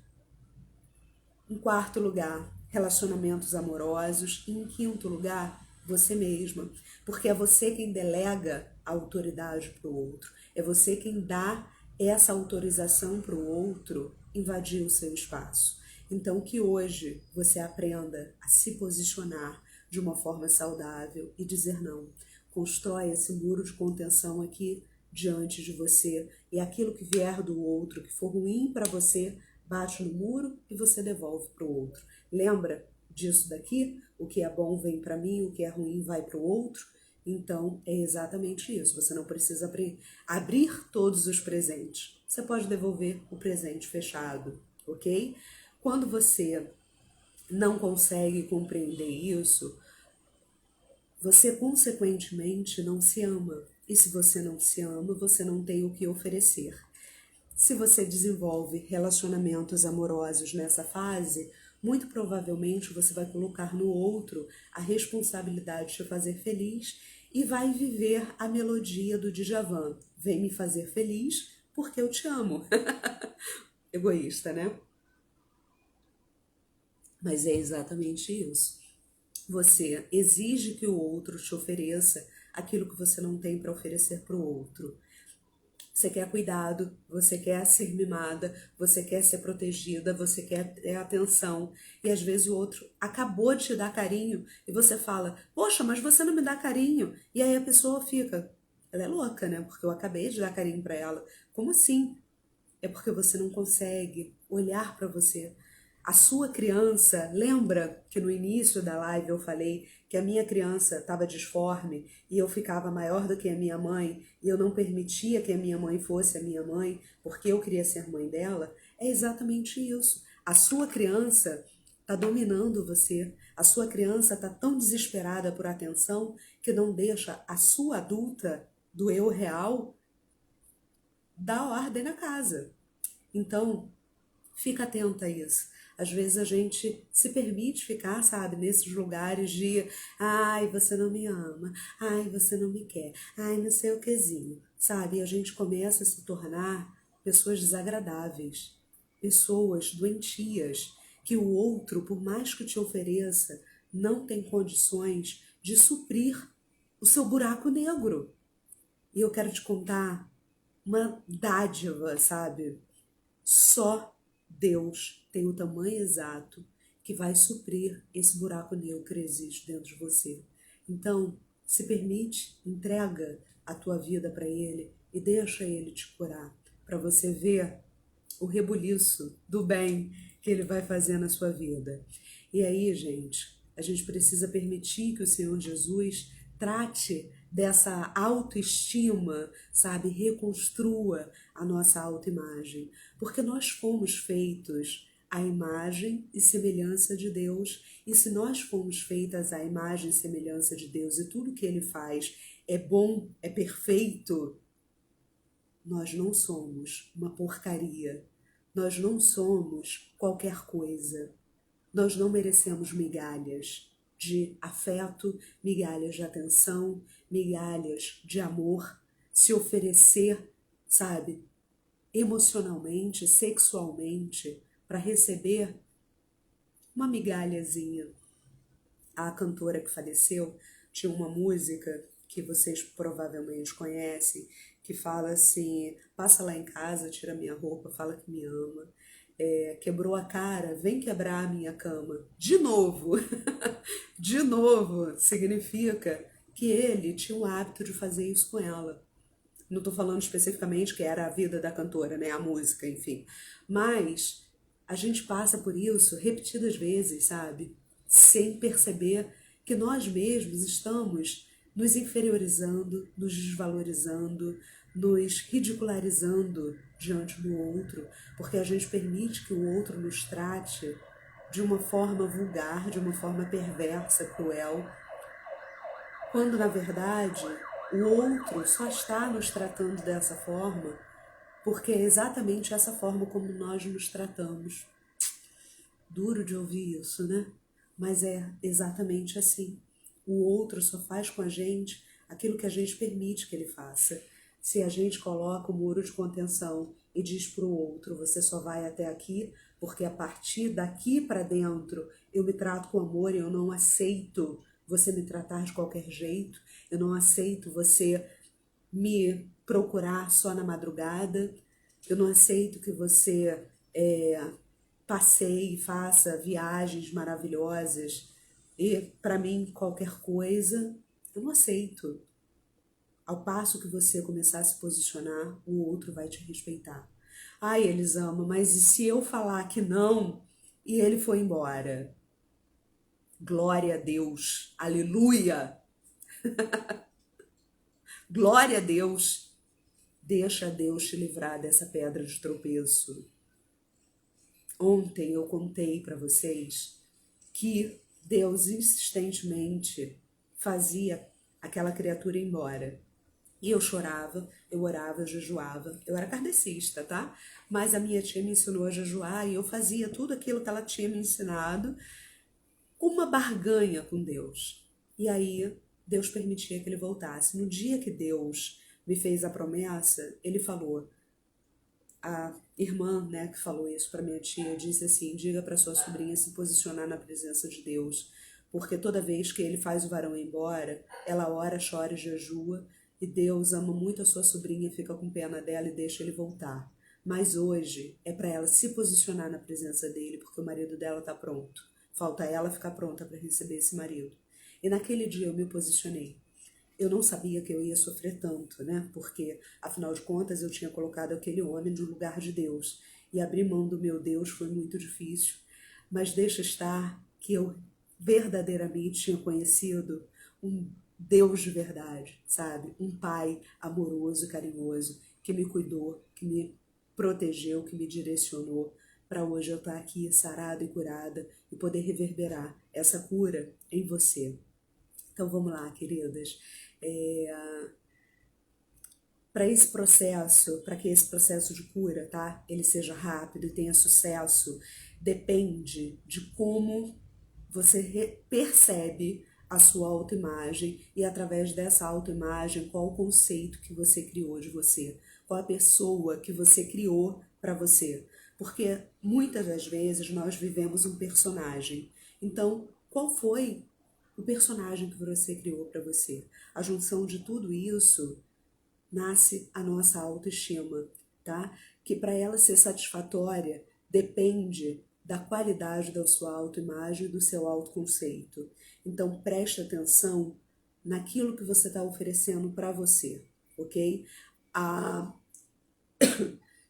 Em quarto lugar, relacionamentos amorosos. E em quinto lugar, você mesma. Porque é você quem delega a autoridade para o outro. É você quem dá essa autorização para o outro invadir o seu espaço. Então, que hoje você aprenda a se posicionar de uma forma saudável e dizer não. Constrói esse muro de contenção aqui diante de você. E aquilo que vier do outro, que for ruim para você, bate no muro e você devolve para o outro. Lembra disso daqui? O que é bom vem para mim, o que é ruim vai para o outro. Então, é exatamente isso. Você não precisa abrir todos os presentes. Você pode devolver o presente fechado, ok? Quando você não consegue compreender isso, você consequentemente não se ama. E se você não se ama, você não tem o que oferecer. Se você desenvolve relacionamentos amorosos nessa fase, muito provavelmente você vai colocar no outro a responsabilidade de te fazer feliz e vai viver a melodia do Djavan. Vem me fazer feliz porque eu te amo. Egoísta, né? Mas é exatamente isso. Você exige que o outro te ofereça aquilo que você não tem para oferecer para o outro. Você quer cuidado, você quer ser mimada, você quer ser protegida, você quer ter atenção. E às vezes o outro acabou de te dar carinho e você fala, poxa, mas você não me dá carinho. E aí a pessoa fica, ela é louca, né? Porque eu acabei de dar carinho para ela. Como assim? É porque você não consegue olhar para você. A sua criança, lembra que no início da live eu falei que a minha criança estava disforme e eu ficava maior do que a minha mãe e eu não permitia que a minha mãe fosse a minha mãe porque eu queria ser mãe dela? É exatamente isso. A sua criança está dominando você. A sua criança está tão desesperada por atenção que não deixa a sua adulta do eu real dar ordem na casa. Então, fica atenta a isso. Às vezes a gente se permite ficar, sabe, nesses lugares de ai, você não me ama, ai, você não me quer, ai, não sei o quezinho, sabe? E a gente começa a se tornar pessoas desagradáveis, pessoas doentias, que o outro, por mais que te ofereça, não tem condições de suprir o seu buraco negro. E eu quero te contar uma dádiva, sabe? Só Deus tem o tamanho exato que vai suprir esse buraco negro que existe dentro de você. Então, se permite, entrega a tua vida para Ele e deixa Ele te curar, para você ver o rebuliço do bem que Ele vai fazer na sua vida. E aí, gente, a gente precisa permitir que o Senhor Jesus trate dessa autoestima, sabe? Reconstrua a nossa autoimagem. Porque nós fomos feitos à imagem e semelhança de Deus. E se nós fomos feitas à imagem e semelhança de Deus e tudo que Ele faz é bom, é perfeito, nós não somos uma porcaria. Nós não somos qualquer coisa. Nós não merecemos migalhas de afeto, migalhas de atenção, migalhas de amor, se oferecer, sabe, emocionalmente, sexualmente, para receber uma migalhazinha. A cantora que faleceu tinha uma música que vocês provavelmente conhecem, que fala assim: passa lá em casa, tira minha roupa, fala que me ama. Quebrou a cara, vem quebrar a minha cama. De novo, de novo, significa que ele tinha o hábito de fazer isso com ela. Não estou falando especificamente que era a vida da cantora, né? A música, enfim. Mas a gente passa por isso repetidas vezes, sabe? Sem perceber que nós mesmos estamos nos inferiorizando, nos desvalorizando, nos ridicularizando diante do outro, porque a gente permite que o outro nos trate de uma forma vulgar, de uma forma perversa, cruel, quando na verdade o outro só está nos tratando dessa forma porque é exatamente essa forma como nós nos tratamos. Duro de ouvir isso, né? Mas é exatamente assim. O outro só faz com a gente aquilo que a gente permite que ele faça. Se a gente coloca o muro de contenção e diz para o outro: você só vai até aqui, porque a partir daqui para dentro eu me trato com amor e eu não aceito você me tratar de qualquer jeito, eu não aceito você me procurar só na madrugada, eu não aceito que você passeie, faça viagens maravilhosas e para mim qualquer coisa, eu não aceito. Ao passo que você começar a se posicionar, o outro vai te respeitar. Ai, Elisama, mas e se eu falar que não e ele foi embora? Glória a Deus, aleluia, glória a Deus. Deixa Deus te livrar dessa pedra de tropeço. Ontem eu contei para vocês que Deus insistentemente fazia aquela criatura ir embora. E eu chorava, eu orava, eu jejuava. Eu era kardecista, tá? Mas a minha tia me ensinou a jejuar e eu fazia tudo aquilo que ela tinha me ensinado, uma barganha com Deus. E aí Deus permitia que ele voltasse. No dia que Deus me fez a promessa, ele falou: a irmã, né, que falou isso para minha tia, disse assim: diga para sua sobrinha se posicionar na presença de Deus, porque toda vez que ele faz o varão ir embora, ela ora, chora e jejua, e Deus ama muito a sua sobrinha, fica com pena dela e deixa ele voltar. Mas hoje é para ela se posicionar na presença dele, porque o marido dela está pronto. Falta ela ficar pronta para receber esse marido. E naquele dia eu me posicionei. Eu não sabia que eu ia sofrer tanto, né? Porque, afinal de contas, eu tinha colocado aquele homem no lugar de Deus. E abrir mão do meu Deus foi muito difícil. Mas deixa estar que eu verdadeiramente tinha conhecido um Deus de verdade, sabe? Um pai amoroso e carinhoso que me cuidou, que me protegeu, que me direcionou para hoje eu estar aqui sarada e curada e poder reverberar essa cura em você. Então vamos lá, queridas. Para esse processo, para que esse processo de cura, tá, ele seja rápido e tenha sucesso, depende de como você percebe a sua autoimagem e através dessa autoimagem qual o conceito que você criou de você, qual a pessoa que você criou para você. Porque muitas das vezes nós vivemos um personagem. Então, qual foi o personagem que você criou para você? A junção de tudo isso nasce a nossa autoestima, tá? Que para ela ser satisfatória depende da qualidade da sua autoimagem e do seu autoconceito. Então preste atenção naquilo que você está oferecendo para você, ok?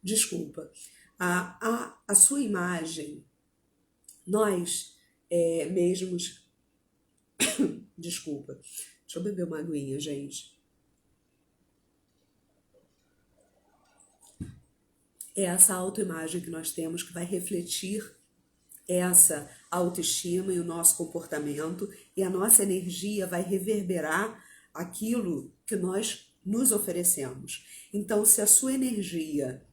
Desculpa. A sua imagem, nós mesmos... Desculpa. Deixa eu beber uma aguinha, gente. É essa autoimagem que nós temos que vai refletir essa autoestima e o nosso comportamento, e a nossa energia vai reverberar aquilo que nós nos oferecemos. Então, se a sua energia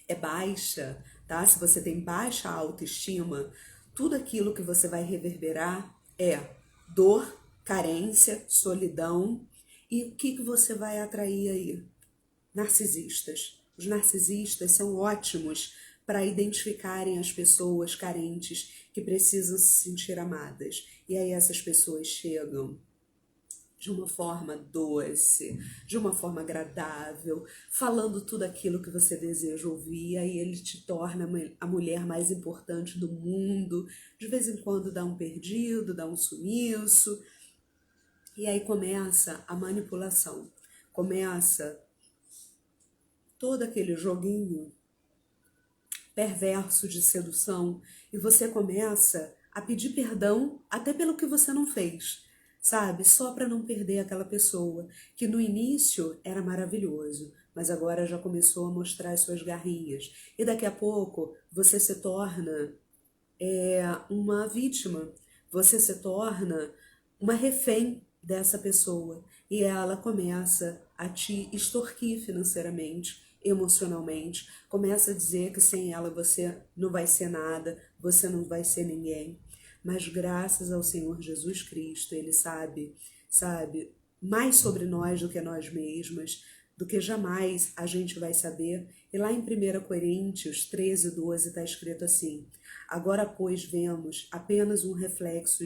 é baixa, tá? Se você tem baixa autoestima, tudo aquilo que você vai reverberar é dor, carência, solidão. E o que você vai atrair aí? Narcisistas. Os narcisistas são ótimos para identificarem as pessoas carentes que precisam se sentir amadas. E aí essas pessoas chegam de uma forma doce, de uma forma agradável, falando tudo aquilo que você deseja ouvir, e aí ele te torna a mulher mais importante do mundo. De vez em quando dá um perdido, dá um sumiço, e aí começa a manipulação, começa todo aquele joguinho perverso de sedução, e você começa a pedir perdão até pelo que você não fez, sabe? Só para não perder aquela pessoa que no início era maravilhoso, mas agora já começou a mostrar as suas garrinhas. E daqui a pouco você se torna uma vítima, você se torna uma refém dessa pessoa e ela começa a te extorquir financeiramente, emocionalmente, começa a dizer que sem ela você não vai ser nada, você não vai ser ninguém. Mas graças ao Senhor Jesus Cristo, Ele sabe mais sobre nós do que nós mesmas, do que jamais a gente vai saber. E lá em 1 Coríntios 13:12 está escrito assim: agora, pois, vemos apenas um reflexo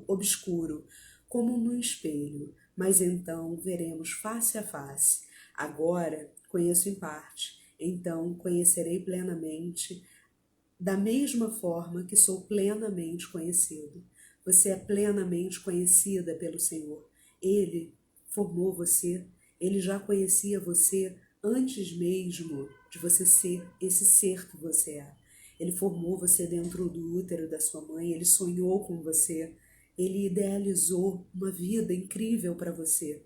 obscuro, como num espelho, mas então veremos face a face. Agora conheço em parte, então conhecerei plenamente, da mesma forma que sou plenamente conhecido. Você é plenamente conhecida pelo Senhor. Ele formou você, Ele já conhecia você antes mesmo de você ser esse ser que você é. Ele formou você dentro do útero da sua mãe, Ele sonhou com você, Ele idealizou uma vida incrível para você.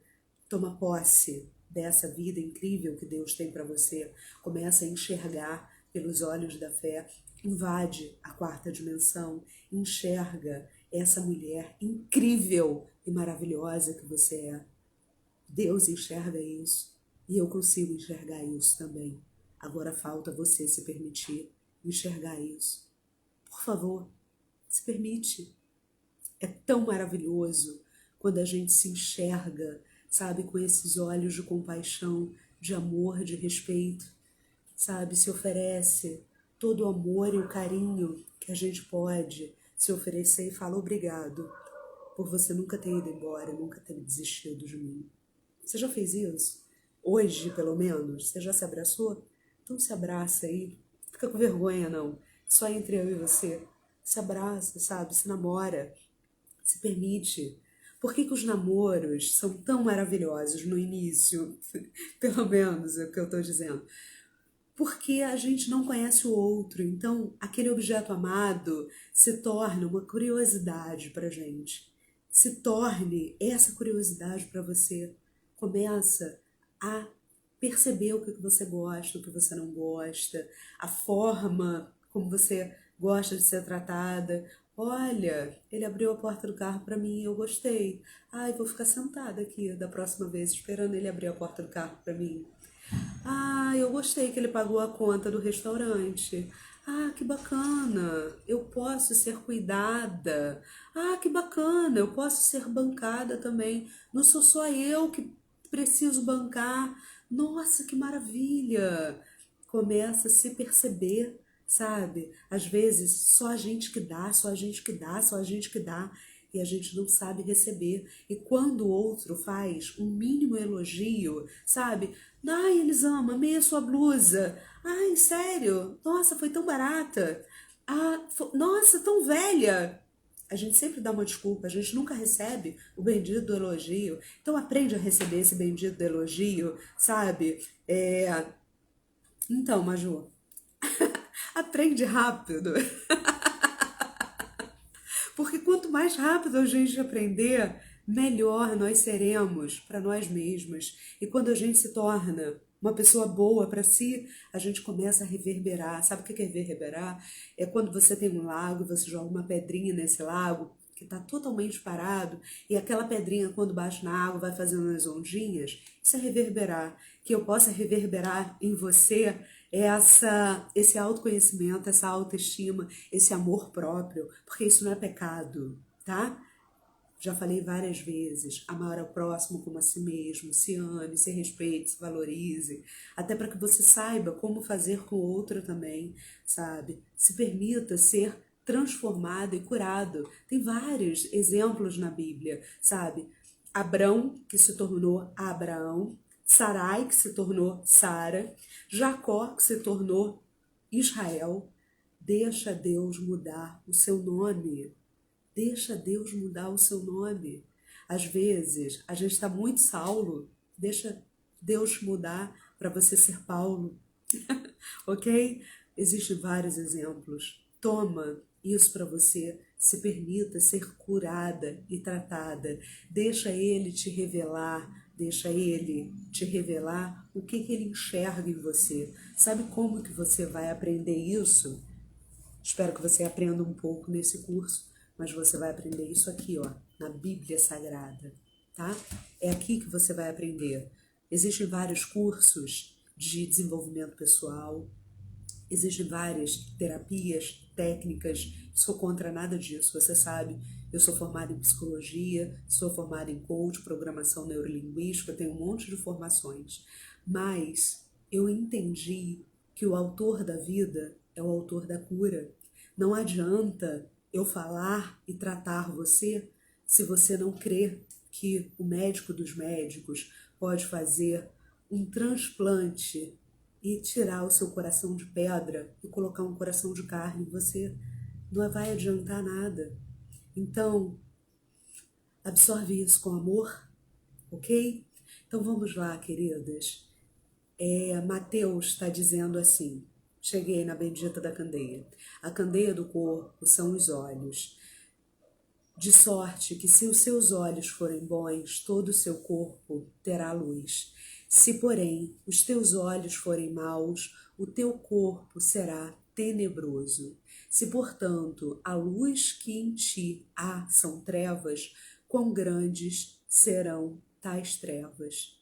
Toma posse dessa vida incrível que Deus tem para você. Começa a enxergar pelos olhos da fé. Invade a 4ª dimensão. Enxerga essa mulher incrível e maravilhosa que você é. Deus enxerga isso. E eu consigo enxergar isso também. Agora falta você se permitir enxergar isso. Por favor, se permite. É tão maravilhoso quando a gente se enxerga, sabe, com esses olhos de compaixão, de amor, de respeito, sabe, se oferece todo o amor e o carinho que a gente pode se oferecer e fala obrigado por você nunca ter ido embora, nunca ter desistido de mim. Você já fez isso? Hoje, pelo menos? Você já se abraçou? Então se abraça aí. Fica com vergonha, não. Só entre eu e você. Se abraça, sabe? Se namora. Se permite. Por que os namoros são tão maravilhosos no início? Pelo menos é o que eu estou dizendo. Porque a gente não conhece o outro, então aquele objeto amado se torna uma curiosidade para a gente. Se torne essa curiosidade para você. Começa a perceber o que você gosta, o que você não gosta, a forma como você gosta de ser tratada. Olha, ele abriu a porta do carro para mim e eu gostei. Ai, vou ficar sentada aqui da próxima vez esperando ele abrir a porta do carro para mim. Ah, eu gostei que ele pagou a conta do restaurante. Ah, que bacana! Eu posso ser cuidada. Ah, que bacana! Eu posso ser bancada também. Não sou só eu que preciso bancar. Nossa, que maravilha! Começa a se perceber, sabe? Às vezes só a gente que dá, só a gente que dá, só a gente que dá. E a gente não sabe receber. E quando o outro faz um mínimo elogio, sabe? Ai, Elisama, amei a sua blusa. Ai, sério? Nossa, foi tão barata. Ah, nossa, tão velha. A gente sempre dá uma desculpa, a gente nunca recebe o bendito do elogio. Então aprende a receber esse bendito do elogio, sabe? Então, Maju, aprende rápido. Porque quanto mais rápido a gente aprender, melhor nós seremos para nós mesmos. E quando a gente se torna uma pessoa boa para si, a gente começa a reverberar. Sabe o que é reverberar? É quando você tem um lago, você joga uma pedrinha nesse lago que está totalmente parado e aquela pedrinha quando bate na água vai fazendo as ondinhas. Isso é reverberar. Que eu possa reverberar em você esse autoconhecimento, essa autoestima, esse amor próprio, porque isso não é pecado, tá? Já falei várias vezes, amar ao próximo como a si mesmo, se ame, se respeite, se valorize, até para que você saiba como fazer com o outro também, sabe? Se permita ser transformado e curado. Tem vários exemplos na Bíblia, sabe? Abrão, que se tornou Abraão, Sarai, que se tornou Sara, Jacó, que se tornou Israel. Deixa Deus mudar o seu nome. Deixa Deus mudar o seu nome. Às vezes, a gente está muito Saulo. Deixa Deus mudar para você ser Paulo. Ok? Existem vários exemplos. Toma isso para você. Se permita ser curada e tratada. Deixa Ele te revelar. Deixa Ele te revelar o que Ele enxerga em você. Sabe como que você vai aprender isso? Espero que você aprenda um pouco nesse curso, mas você vai aprender isso aqui, ó, na Bíblia Sagrada, tá? É aqui que você vai aprender. Existem vários cursos de desenvolvimento pessoal, existem várias terapias, técnicas, sou contra nada disso, você sabe. Eu sou formada em psicologia, sou formada em coach, programação neurolinguística, tenho um monte de formações, mas eu entendi que o autor da vida é o autor da cura. Não adianta eu falar e tratar você se você não crê que o médico dos médicos pode fazer um transplante e tirar o seu coração de pedra e colocar um coração de carne em você. Não vai adiantar nada. Então, absorve isso com amor, ok? Então vamos lá, queridas. Mateus está dizendo assim, cheguei na bendita da candeia. A candeia do corpo são os olhos. De sorte que se os seus olhos forem bons, todo o seu corpo terá luz. Se, porém, os teus olhos forem maus, o teu corpo será tenebroso. Se, portanto, a luz que em ti há são trevas, quão grandes serão tais trevas?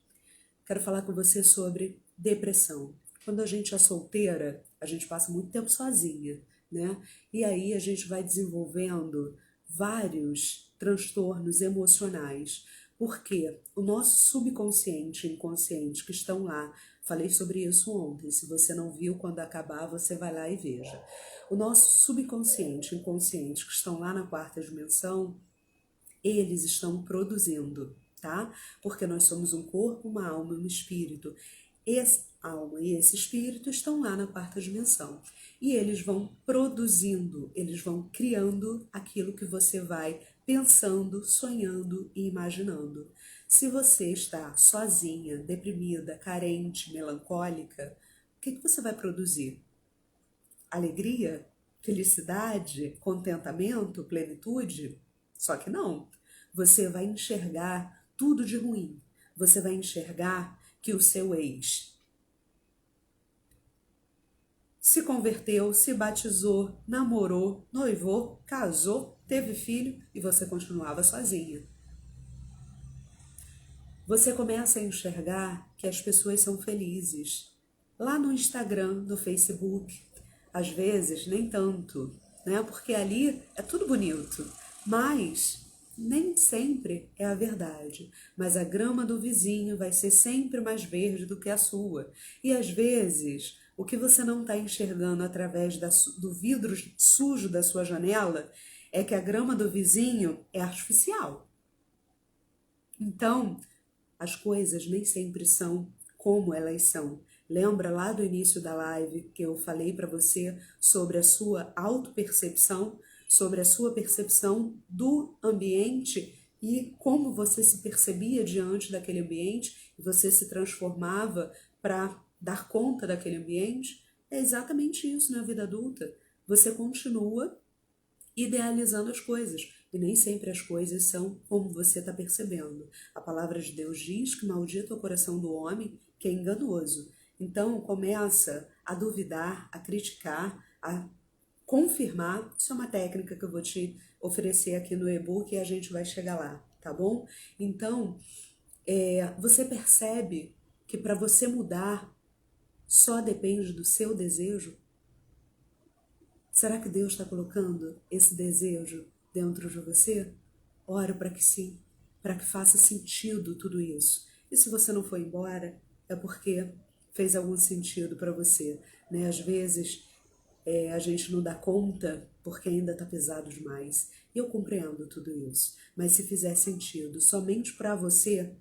Quero falar com você sobre depressão. Quando a gente é solteira, a gente passa muito tempo sozinha, né? E aí a gente vai desenvolvendo vários transtornos emocionais, porque o nosso subconsciente e inconsciente que estão lá, falei sobre isso ontem, se você não viu, quando acabar, você vai lá e veja. O nosso subconsciente e inconsciente que estão lá na quarta dimensão, eles estão produzindo, tá? Porque nós somos um corpo, uma alma e um espírito. Essa alma e esse espírito estão lá na quarta dimensão. E eles vão produzindo, eles vão criando aquilo que você vai pensando, sonhando e imaginando. Se você está sozinha, deprimida, carente, melancólica, o que você vai produzir? Alegria? Felicidade? Contentamento? Plenitude? Só que não. Você vai enxergar tudo de ruim. Você vai enxergar que o seu ex se converteu, se batizou, namorou, noivou, casou, teve filho e você continuava sozinha. Você começa a enxergar que as pessoas são felizes. Lá no Instagram, no Facebook, às vezes nem tanto, né? Porque ali é tudo bonito, mas nem sempre é a verdade. Mas a grama do vizinho vai ser sempre mais verde do que a sua. E às vezes, o que você não está enxergando através do vidro sujo da sua janela é que a grama do vizinho é artificial. Então, as coisas nem sempre são como elas são. Lembra lá do início da live que eu falei para você sobre a sua autopercepção, sobre a sua percepção do ambiente e como você se percebia diante daquele ambiente e você se transformava para dar conta daquele ambiente? É exatamente isso na vida adulta. Você continua idealizando as coisas. E nem sempre as coisas são como você está percebendo. A palavra de Deus diz que maldito é o coração do homem, que é enganoso. Então começa a duvidar, a criticar, a confirmar. Isso é uma técnica que eu vou te oferecer aqui no e-book e a gente vai chegar lá, tá bom? Então, você percebe que para você mudar só depende do seu desejo? Será que Deus está colocando esse desejo dentro de você? Oro para que sim, para que faça sentido tudo isso. E se você não foi embora, é porque fez algum sentido para você, né? Às vezes a gente não dá conta porque ainda está pesado demais. E eu compreendo tudo isso. Mas se fizer sentido somente para você,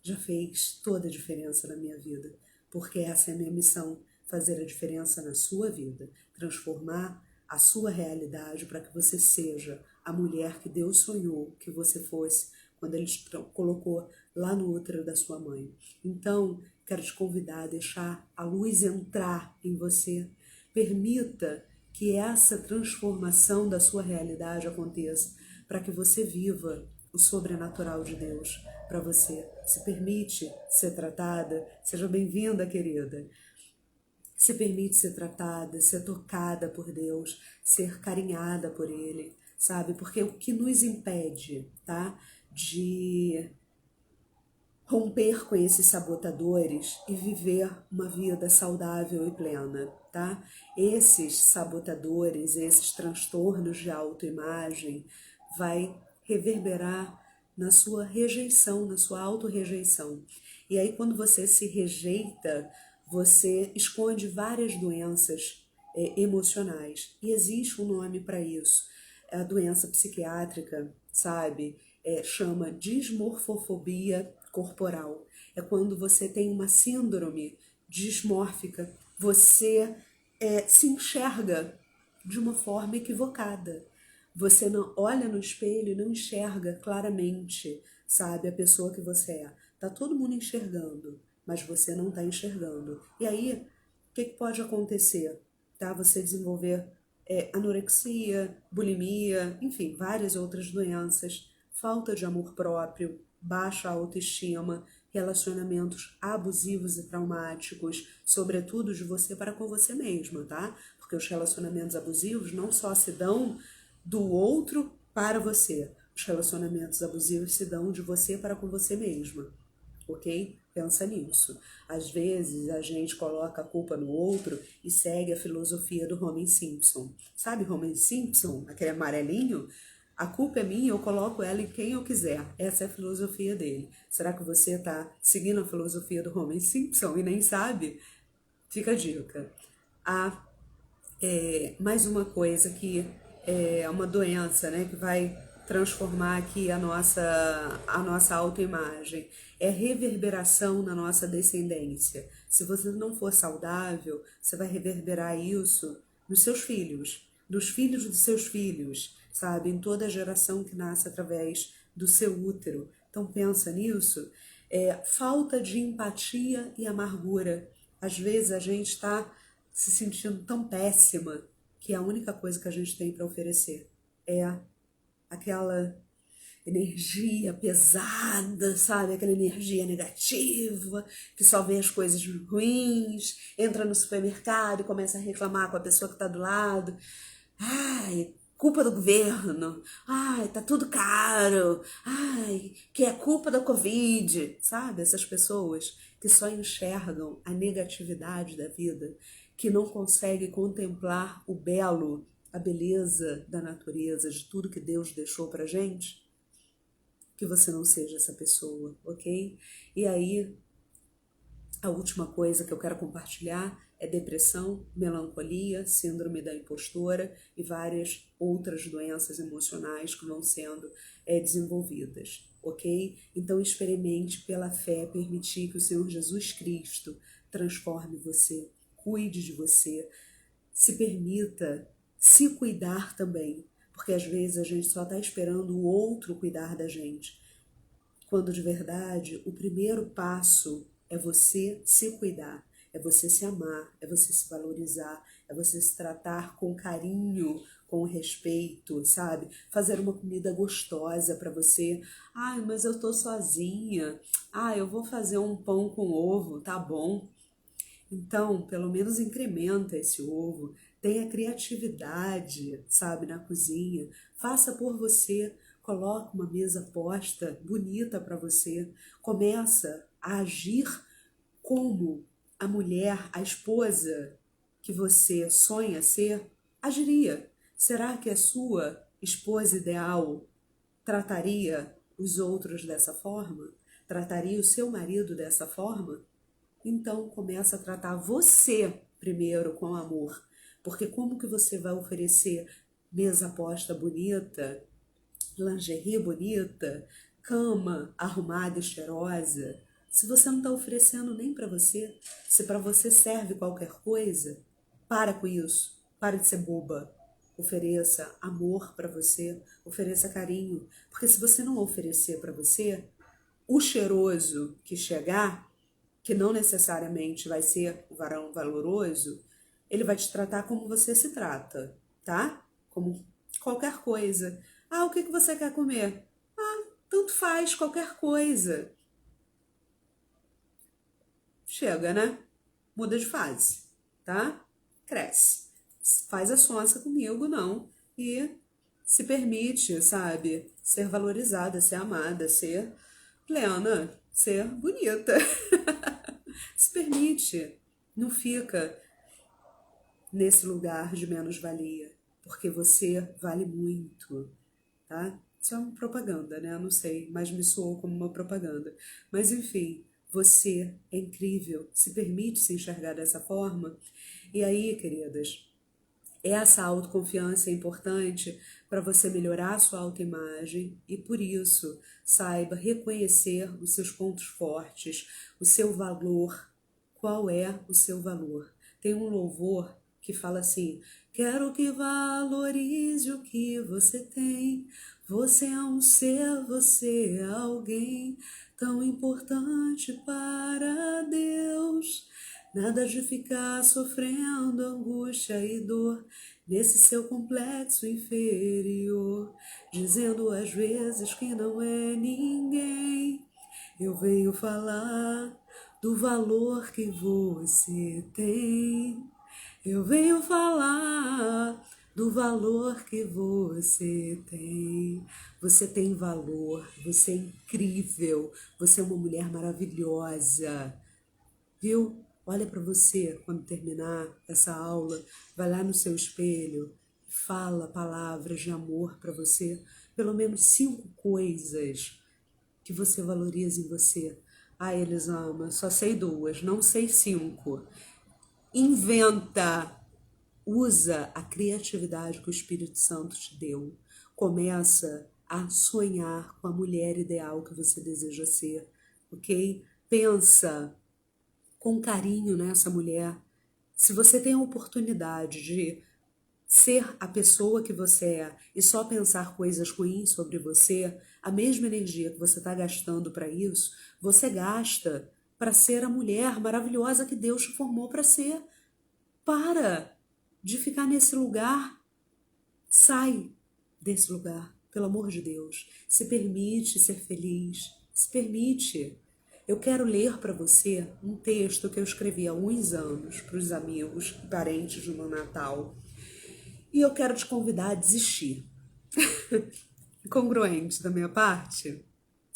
já fez toda a diferença na minha vida, porque essa é a minha missão, fazer a diferença na sua vida, transformar a sua realidade para que você seja a mulher que Deus sonhou que você fosse quando Ele te colocou lá no útero da sua mãe. Então, quero te convidar a deixar a luz entrar em você. Permita que essa transformação da sua realidade aconteça para que você viva o sobrenatural de Deus para você. Se permite ser tratada, seja bem-vinda, querida. Se permite ser tratada, ser tocada por Deus, ser carinhada por Ele, sabe? Porque o que nos impede, tá? De romper com esses sabotadores e viver uma vida saudável e plena, tá? Esses sabotadores, esses transtornos de autoimagem vai reverberar na sua rejeição, na sua autorrejeição. E aí quando você se rejeita, você esconde várias doenças emocionais. E existe um nome para isso. É a doença psiquiátrica, sabe? Chama dismorfofobia corporal. É quando você tem uma síndrome dismórfica. Você se enxerga de uma forma equivocada. Você não olha no espelho e não enxerga claramente, sabe, a pessoa que você é. Tá todo mundo enxergando, mas você não está enxergando. E aí, o que pode acontecer? Tá? Você desenvolver anorexia, bulimia, enfim, várias outras doenças, falta de amor próprio, baixa autoestima, relacionamentos abusivos e traumáticos, sobretudo de você para com você mesma, tá? Porque os relacionamentos abusivos não só se dão do outro para você, os relacionamentos abusivos se dão de você para com você mesma, ok? Pensa nisso. Às vezes a gente coloca a culpa no outro e segue a filosofia do Homer Simpson. Sabe Homer Simpson, aquele amarelinho? A culpa é minha, eu coloco ela em quem eu quiser. Essa é a filosofia dele. Será que você está seguindo a filosofia do Homer Simpson e nem sabe? Fica a dica. Mais uma coisa que é uma doença, né, que vai transformar aqui a nossa autoimagem. É reverberação na nossa descendência. Se você não for saudável, você vai reverberar isso nos seus filhos, nos filhos dos seus filhos, sabe? Em toda a geração que nasce através do seu útero. Então pensa nisso. Falta de empatia e amargura. Às vezes a gente está se sentindo tão péssima que a única coisa que a gente tem para oferecer é aquela energia pesada, sabe? Aquela energia negativa, que só vê as coisas ruins, entra no supermercado e começa a reclamar com a pessoa que está do lado. Ai, culpa do governo. Ai, tá tudo caro. Ai, que é culpa da Covid. Sabe? Essas pessoas que só enxergam a negatividade da vida, que não conseguem contemplar o belo, a beleza da natureza, de tudo que Deus deixou pra gente. Que você não seja essa pessoa, ok? E aí, a última coisa que eu quero compartilhar é depressão, melancolia, síndrome da impostora e várias outras doenças emocionais que vão sendo desenvolvidas, ok? Então experimente pela fé permitir que o Senhor Jesus Cristo transforme você, cuide de você, se permita se cuidar também, porque às vezes a gente só está esperando o outro cuidar da gente, quando de verdade o primeiro passo é você se cuidar, é você se amar, é você se valorizar, é você se tratar com carinho, com respeito, sabe? Fazer uma comida gostosa para você. Ai, mas eu tô sozinha. Ah, eu vou fazer um pão com ovo, tá bom? Então, pelo menos incrementa esse ovo, tenha criatividade, sabe, na cozinha, faça por você, coloque uma mesa posta, bonita para você, começa a agir como a mulher, a esposa que você sonha ser, agiria. Será que a sua esposa ideal trataria os outros dessa forma? Trataria o seu marido dessa forma? Então começa a tratar você primeiro com amor, porque como que você vai oferecer mesa posta bonita, lingerie bonita, cama arrumada e cheirosa, se você não está oferecendo nem para você? Se para você serve qualquer coisa, para com isso, para de ser boba. Ofereça amor para você, ofereça carinho, porque se você não oferecer para você, o cheiroso que chegar, que não necessariamente vai ser o varão valoroso, ele vai te tratar como você se trata, tá? Como qualquer coisa. Ah, o que você quer comer? Ah, tanto faz, qualquer coisa. Chega, né? Muda de fase, tá? Cresce. Faz a sonsa comigo, não. E se permite, sabe? Ser valorizada, ser amada, ser plena, ser bonita. Se permite. Não fica nesse lugar de menos-valia, porque você vale muito, tá? Isso é uma propaganda, né? Eu não sei, mas me soou como uma propaganda. Mas enfim, você é incrível, se permite se enxergar dessa forma. E aí, queridas, essa autoconfiança é importante para você melhorar a sua autoimagem e, por isso, saiba reconhecer os seus pontos fortes, o seu valor. Qual é o seu valor? Tem um louvor que fala assim: quero que valorize o que você tem. Você é um ser, você é alguém tão importante para Deus. Nada de ficar sofrendo angústia e dor nesse seu complexo inferior, dizendo às vezes que não é ninguém. Eu venho falar do valor que você tem. Eu venho falar do valor que você tem. Você tem valor, você é incrível, você é uma mulher maravilhosa. Viu? Olha para você quando terminar essa aula, vai lá no seu espelho, fala palavras de amor para você, pelo menos 5 coisas que você valoriza em você. Ah, Elisama, só sei 2, não sei 5. Inventa, usa a criatividade que o Espírito Santo te deu. Começa a sonhar com a mulher ideal que você deseja ser, ok? Pensa com carinho nessa mulher. Se você tem a oportunidade de ser a pessoa que você é e só pensar coisas ruins sobre você, a mesma energia que você está gastando para isso, você gasta para ser a mulher maravilhosa que Deus te formou para ser. Para de ficar nesse lugar. Sai desse lugar. Pelo amor de Deus, se permite ser feliz, se permite. Eu quero ler para você um texto que eu escrevi há uns anos para os amigos e parentes do meu Natal. E eu quero te convidar a desistir. Congruente da minha parte?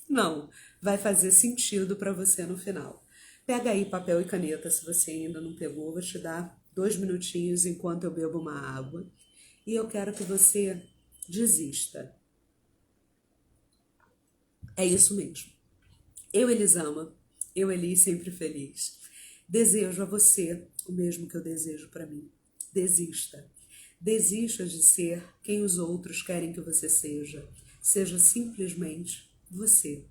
Não, vai fazer sentido para você no final. Pega aí papel e caneta se você ainda não pegou, vou te dar 2 minutinhos enquanto eu bebo uma água. E eu quero que você desista. É isso mesmo. Eu, Elisama, eu, Eli, sempre feliz. Desejo a você o mesmo que eu desejo para mim. Desista. Desista de ser quem os outros querem que você seja. Seja simplesmente você.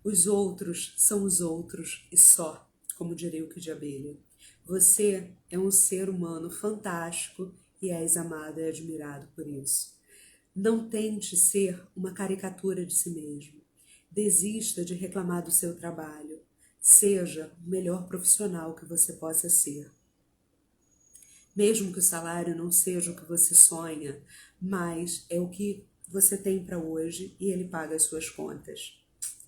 Os outros são os outros e só, como diria o Kid de Abelha. Você é um ser humano fantástico e és amado e admirado por isso. Não tente ser uma caricatura de si mesmo. Desista de reclamar do seu trabalho. Seja o melhor profissional que você possa ser. Mesmo que o salário não seja o que você sonha, mas é o que você tem para hoje e ele paga as suas contas,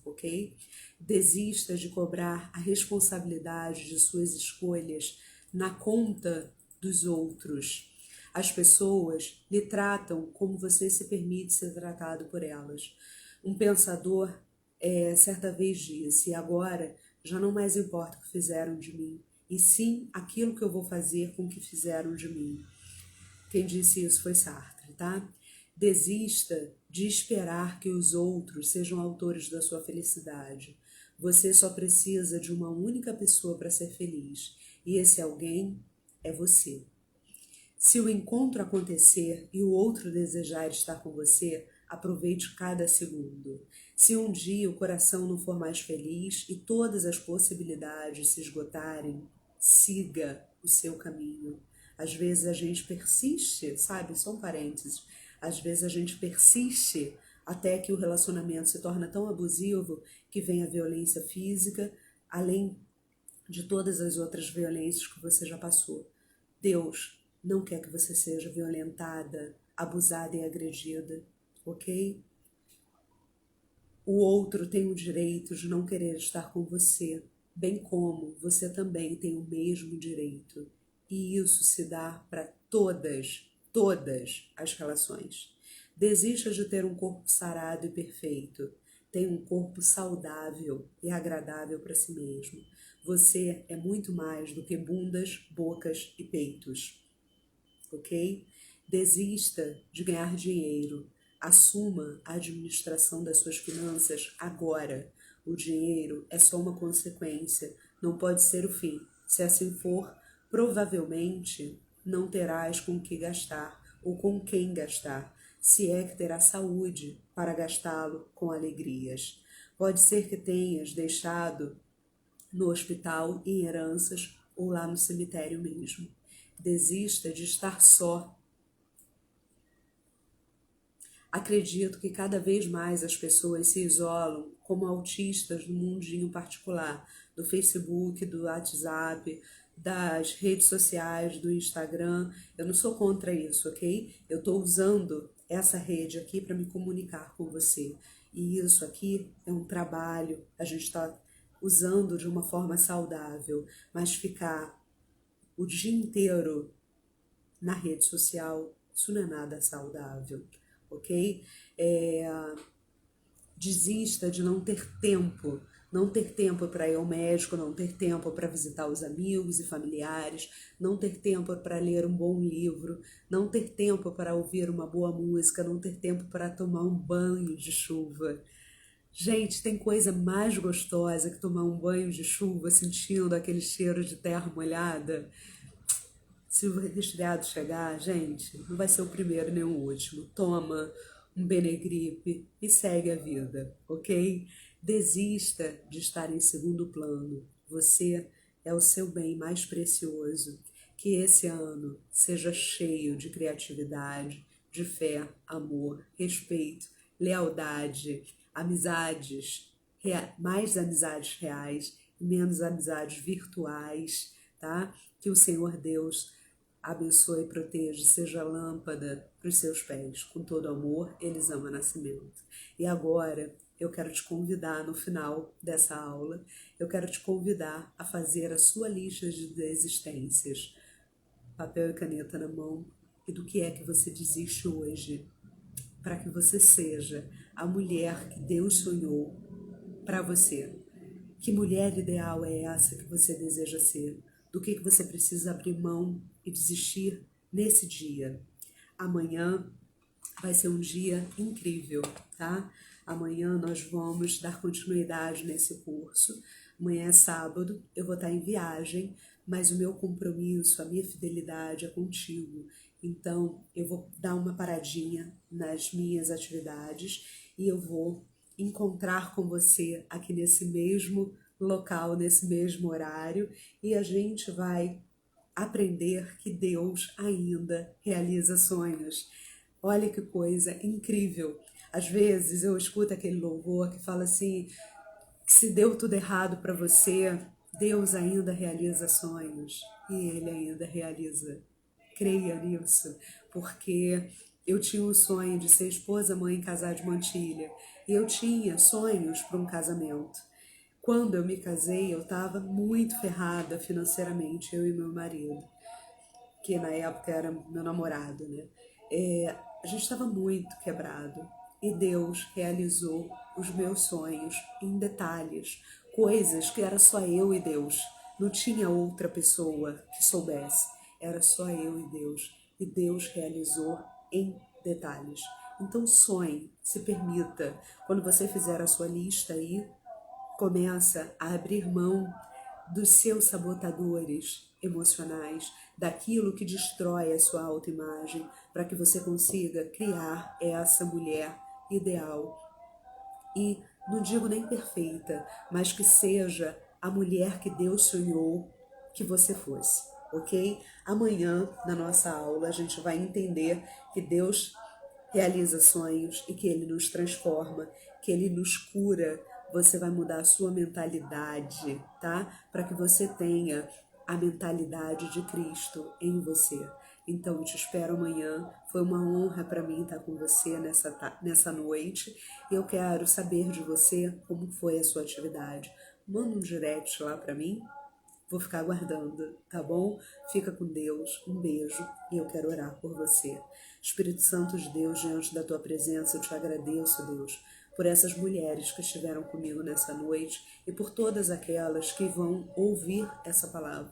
ok? Desista de cobrar a responsabilidade de suas escolhas na conta dos outros. As pessoas lhe tratam como você se permite ser tratado por elas. Um pensador certa vez disse: agora já não mais importa o que fizeram de mim, e sim aquilo que eu vou fazer com o que fizeram de mim. Quem disse isso foi Sartre, tá? Desista de esperar que os outros sejam autores da sua felicidade. Você só precisa de uma única pessoa para ser feliz, e esse alguém é você. Se o encontro acontecer e o outro desejar estar com você, aproveite cada segundo. Se um dia o coração não for mais feliz e todas as possibilidades se esgotarem, siga o seu caminho. Às vezes a gente persiste, sabe? Só um parênteses. Às vezes a gente persiste até que o relacionamento se torna tão abusivo que vem a violência física, além de todas as outras violências que você já passou. Deus não quer que você seja violentada, abusada e agredida, ok? O outro tem o direito de não querer estar com você, bem como você também tem o mesmo direito. E isso se dá para todas as relações. Desista de ter um corpo sarado e perfeito. Tenha um corpo saudável e agradável para si mesmo. Você é muito mais do que bundas, bocas e peitos, ok? Desista de ganhar dinheiro. Assuma a administração das suas finanças agora. O dinheiro é só uma consequência, não pode ser o fim. Se assim for, provavelmente não terás com que gastar ou com quem gastar, se é que terá saúde para gastá-lo com alegrias. Pode ser que tenhas deixado no hospital, em heranças ou lá no cemitério mesmo. Desista de estar só. Acredito que cada vez mais as pessoas se isolam como autistas no mundinho particular, do Facebook, do WhatsApp, das redes sociais, do Instagram. Eu não sou contra isso, ok? Eu estou usando essa rede aqui para me comunicar com você. E isso aqui é um trabalho, a gente está usando de uma forma saudável, mas ficar o dia inteiro na rede social, isso não é nada saudável, ok? Desista de não ter tempo para ir ao médico, não ter tempo para visitar os amigos e familiares, não ter tempo para ler um bom livro, não ter tempo para ouvir uma boa música, não ter tempo para tomar um banho de chuva. Gente, tem coisa mais gostosa que tomar um banho de chuva sentindo aquele cheiro de terra molhada? Se o resfriado chegar, gente, não vai ser o primeiro nem o último. Toma um Benegripe e segue a vida, ok? Desista de estar em segundo plano. Você é o seu bem mais precioso. Que esse ano seja cheio de criatividade, de fé, amor, respeito, lealdade, amizades, mais amizades reais e menos amizades virtuais, tá? Que o Senhor Deus abençoe e proteja, seja lâmpada para os seus pés. Com todo amor, Elisama Nascimento. E agora, eu quero te convidar no final dessa aula, eu quero te convidar a fazer a sua lista de desistências. Papel e caneta na mão. E do que é que você desiste hoje, para que você seja a mulher que Deus sonhou para você. Que mulher ideal é essa que você deseja ser? Do que você precisa abrir mão e desistir nesse dia? Amanhã vai ser um dia incrível, tá? Amanhã nós vamos dar continuidade nesse curso. Amanhã é sábado, eu vou estar em viagem, mas o meu compromisso, a minha fidelidade é contigo. Então, eu vou dar uma paradinha nas minhas atividades e eu vou encontrar com você aqui nesse mesmo local, nesse mesmo horário, e a gente vai aprender que Deus ainda realiza sonhos. Olha que coisa incrível. Às vezes eu escuto aquele louvor que fala assim, que se deu tudo errado para você, Deus ainda realiza sonhos e Ele ainda realiza. Creia nisso, porque eu tinha um sonho de ser esposa, mãe e casar de mantilha. E eu tinha sonhos para um casamento. Quando eu me casei, eu estava muito ferrada financeiramente, eu e meu marido, que na época era meu namorado, né? A gente estava muito quebrado e Deus realizou os meus sonhos em detalhes, coisas que era só eu e Deus, não tinha outra pessoa que soubesse, era só eu e Deus realizou em detalhes. Então sonhe, se permita, quando você fizer a sua lista aí, começa a abrir mão dos seus sabotadores emocionais, daquilo que destrói a sua autoimagem, para que você consiga criar essa mulher ideal. E não digo nem perfeita, mas que seja a mulher que Deus sonhou que você fosse, ok? Amanhã, na nossa aula, a gente vai entender que Deus realiza sonhos e que Ele nos transforma, que Ele nos cura. Você vai mudar a sua mentalidade, tá? Para que você tenha a mentalidade de Cristo em você. Então, eu te espero amanhã. Foi uma honra para mim estar com você nessa noite. E eu quero saber de você como foi a sua atividade. Manda um direct lá para mim. Vou ficar aguardando, tá bom? Fica com Deus, um beijo e eu quero orar por você. Espírito Santo de Deus, diante da tua presença, eu te agradeço, Deus, por essas mulheres que estiveram comigo nessa noite e por todas aquelas que vão ouvir essa palavra.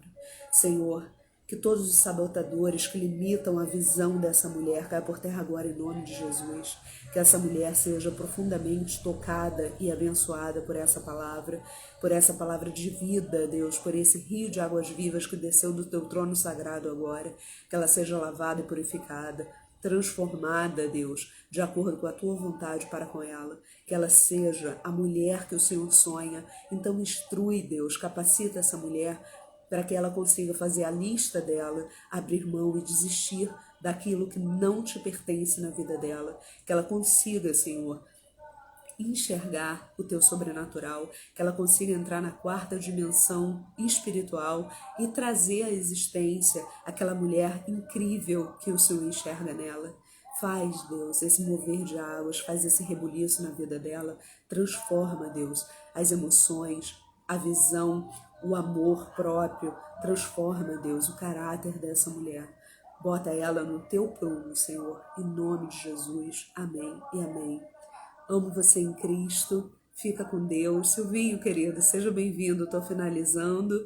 Senhor, que todos os sabotadores que limitam a visão dessa mulher caia por terra agora em nome de Jesus. Que essa mulher seja profundamente tocada e abençoada por essa palavra de vida, Deus, por esse rio de águas vivas que desceu do teu trono sagrado agora. Que ela seja lavada e purificada, transformada, Deus, de acordo com a tua vontade para com ela. Que ela seja a mulher que o Senhor sonha. Então instrui, Deus, capacita essa mulher para que ela consiga fazer a lista dela, abrir mão e desistir daquilo que não te pertence na vida dela. Que ela consiga, Senhor, enxergar o teu sobrenatural, que ela consiga entrar na quarta dimensão espiritual e trazer à existência aquela mulher incrível que o Senhor enxerga nela. Faz, Deus, esse mover de águas, faz esse rebuliço na vida dela, transforma, Deus, as emoções, a visão, o amor próprio, transforma, Deus, o caráter dessa mulher. Bota ela no teu prumo, Senhor, em nome de Jesus. Amém e amém. Amo você em Cristo. Fica com Deus. Silvinho, querido, seja bem-vindo. Estou finalizando.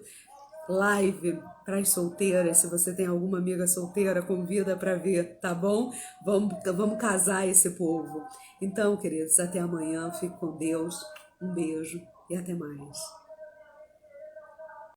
Live para as solteiras. Se você tem alguma amiga solteira, convida para ver, tá bom? Vamos casar esse povo. Então, queridos, até amanhã. Fique com Deus. Um beijo e até mais.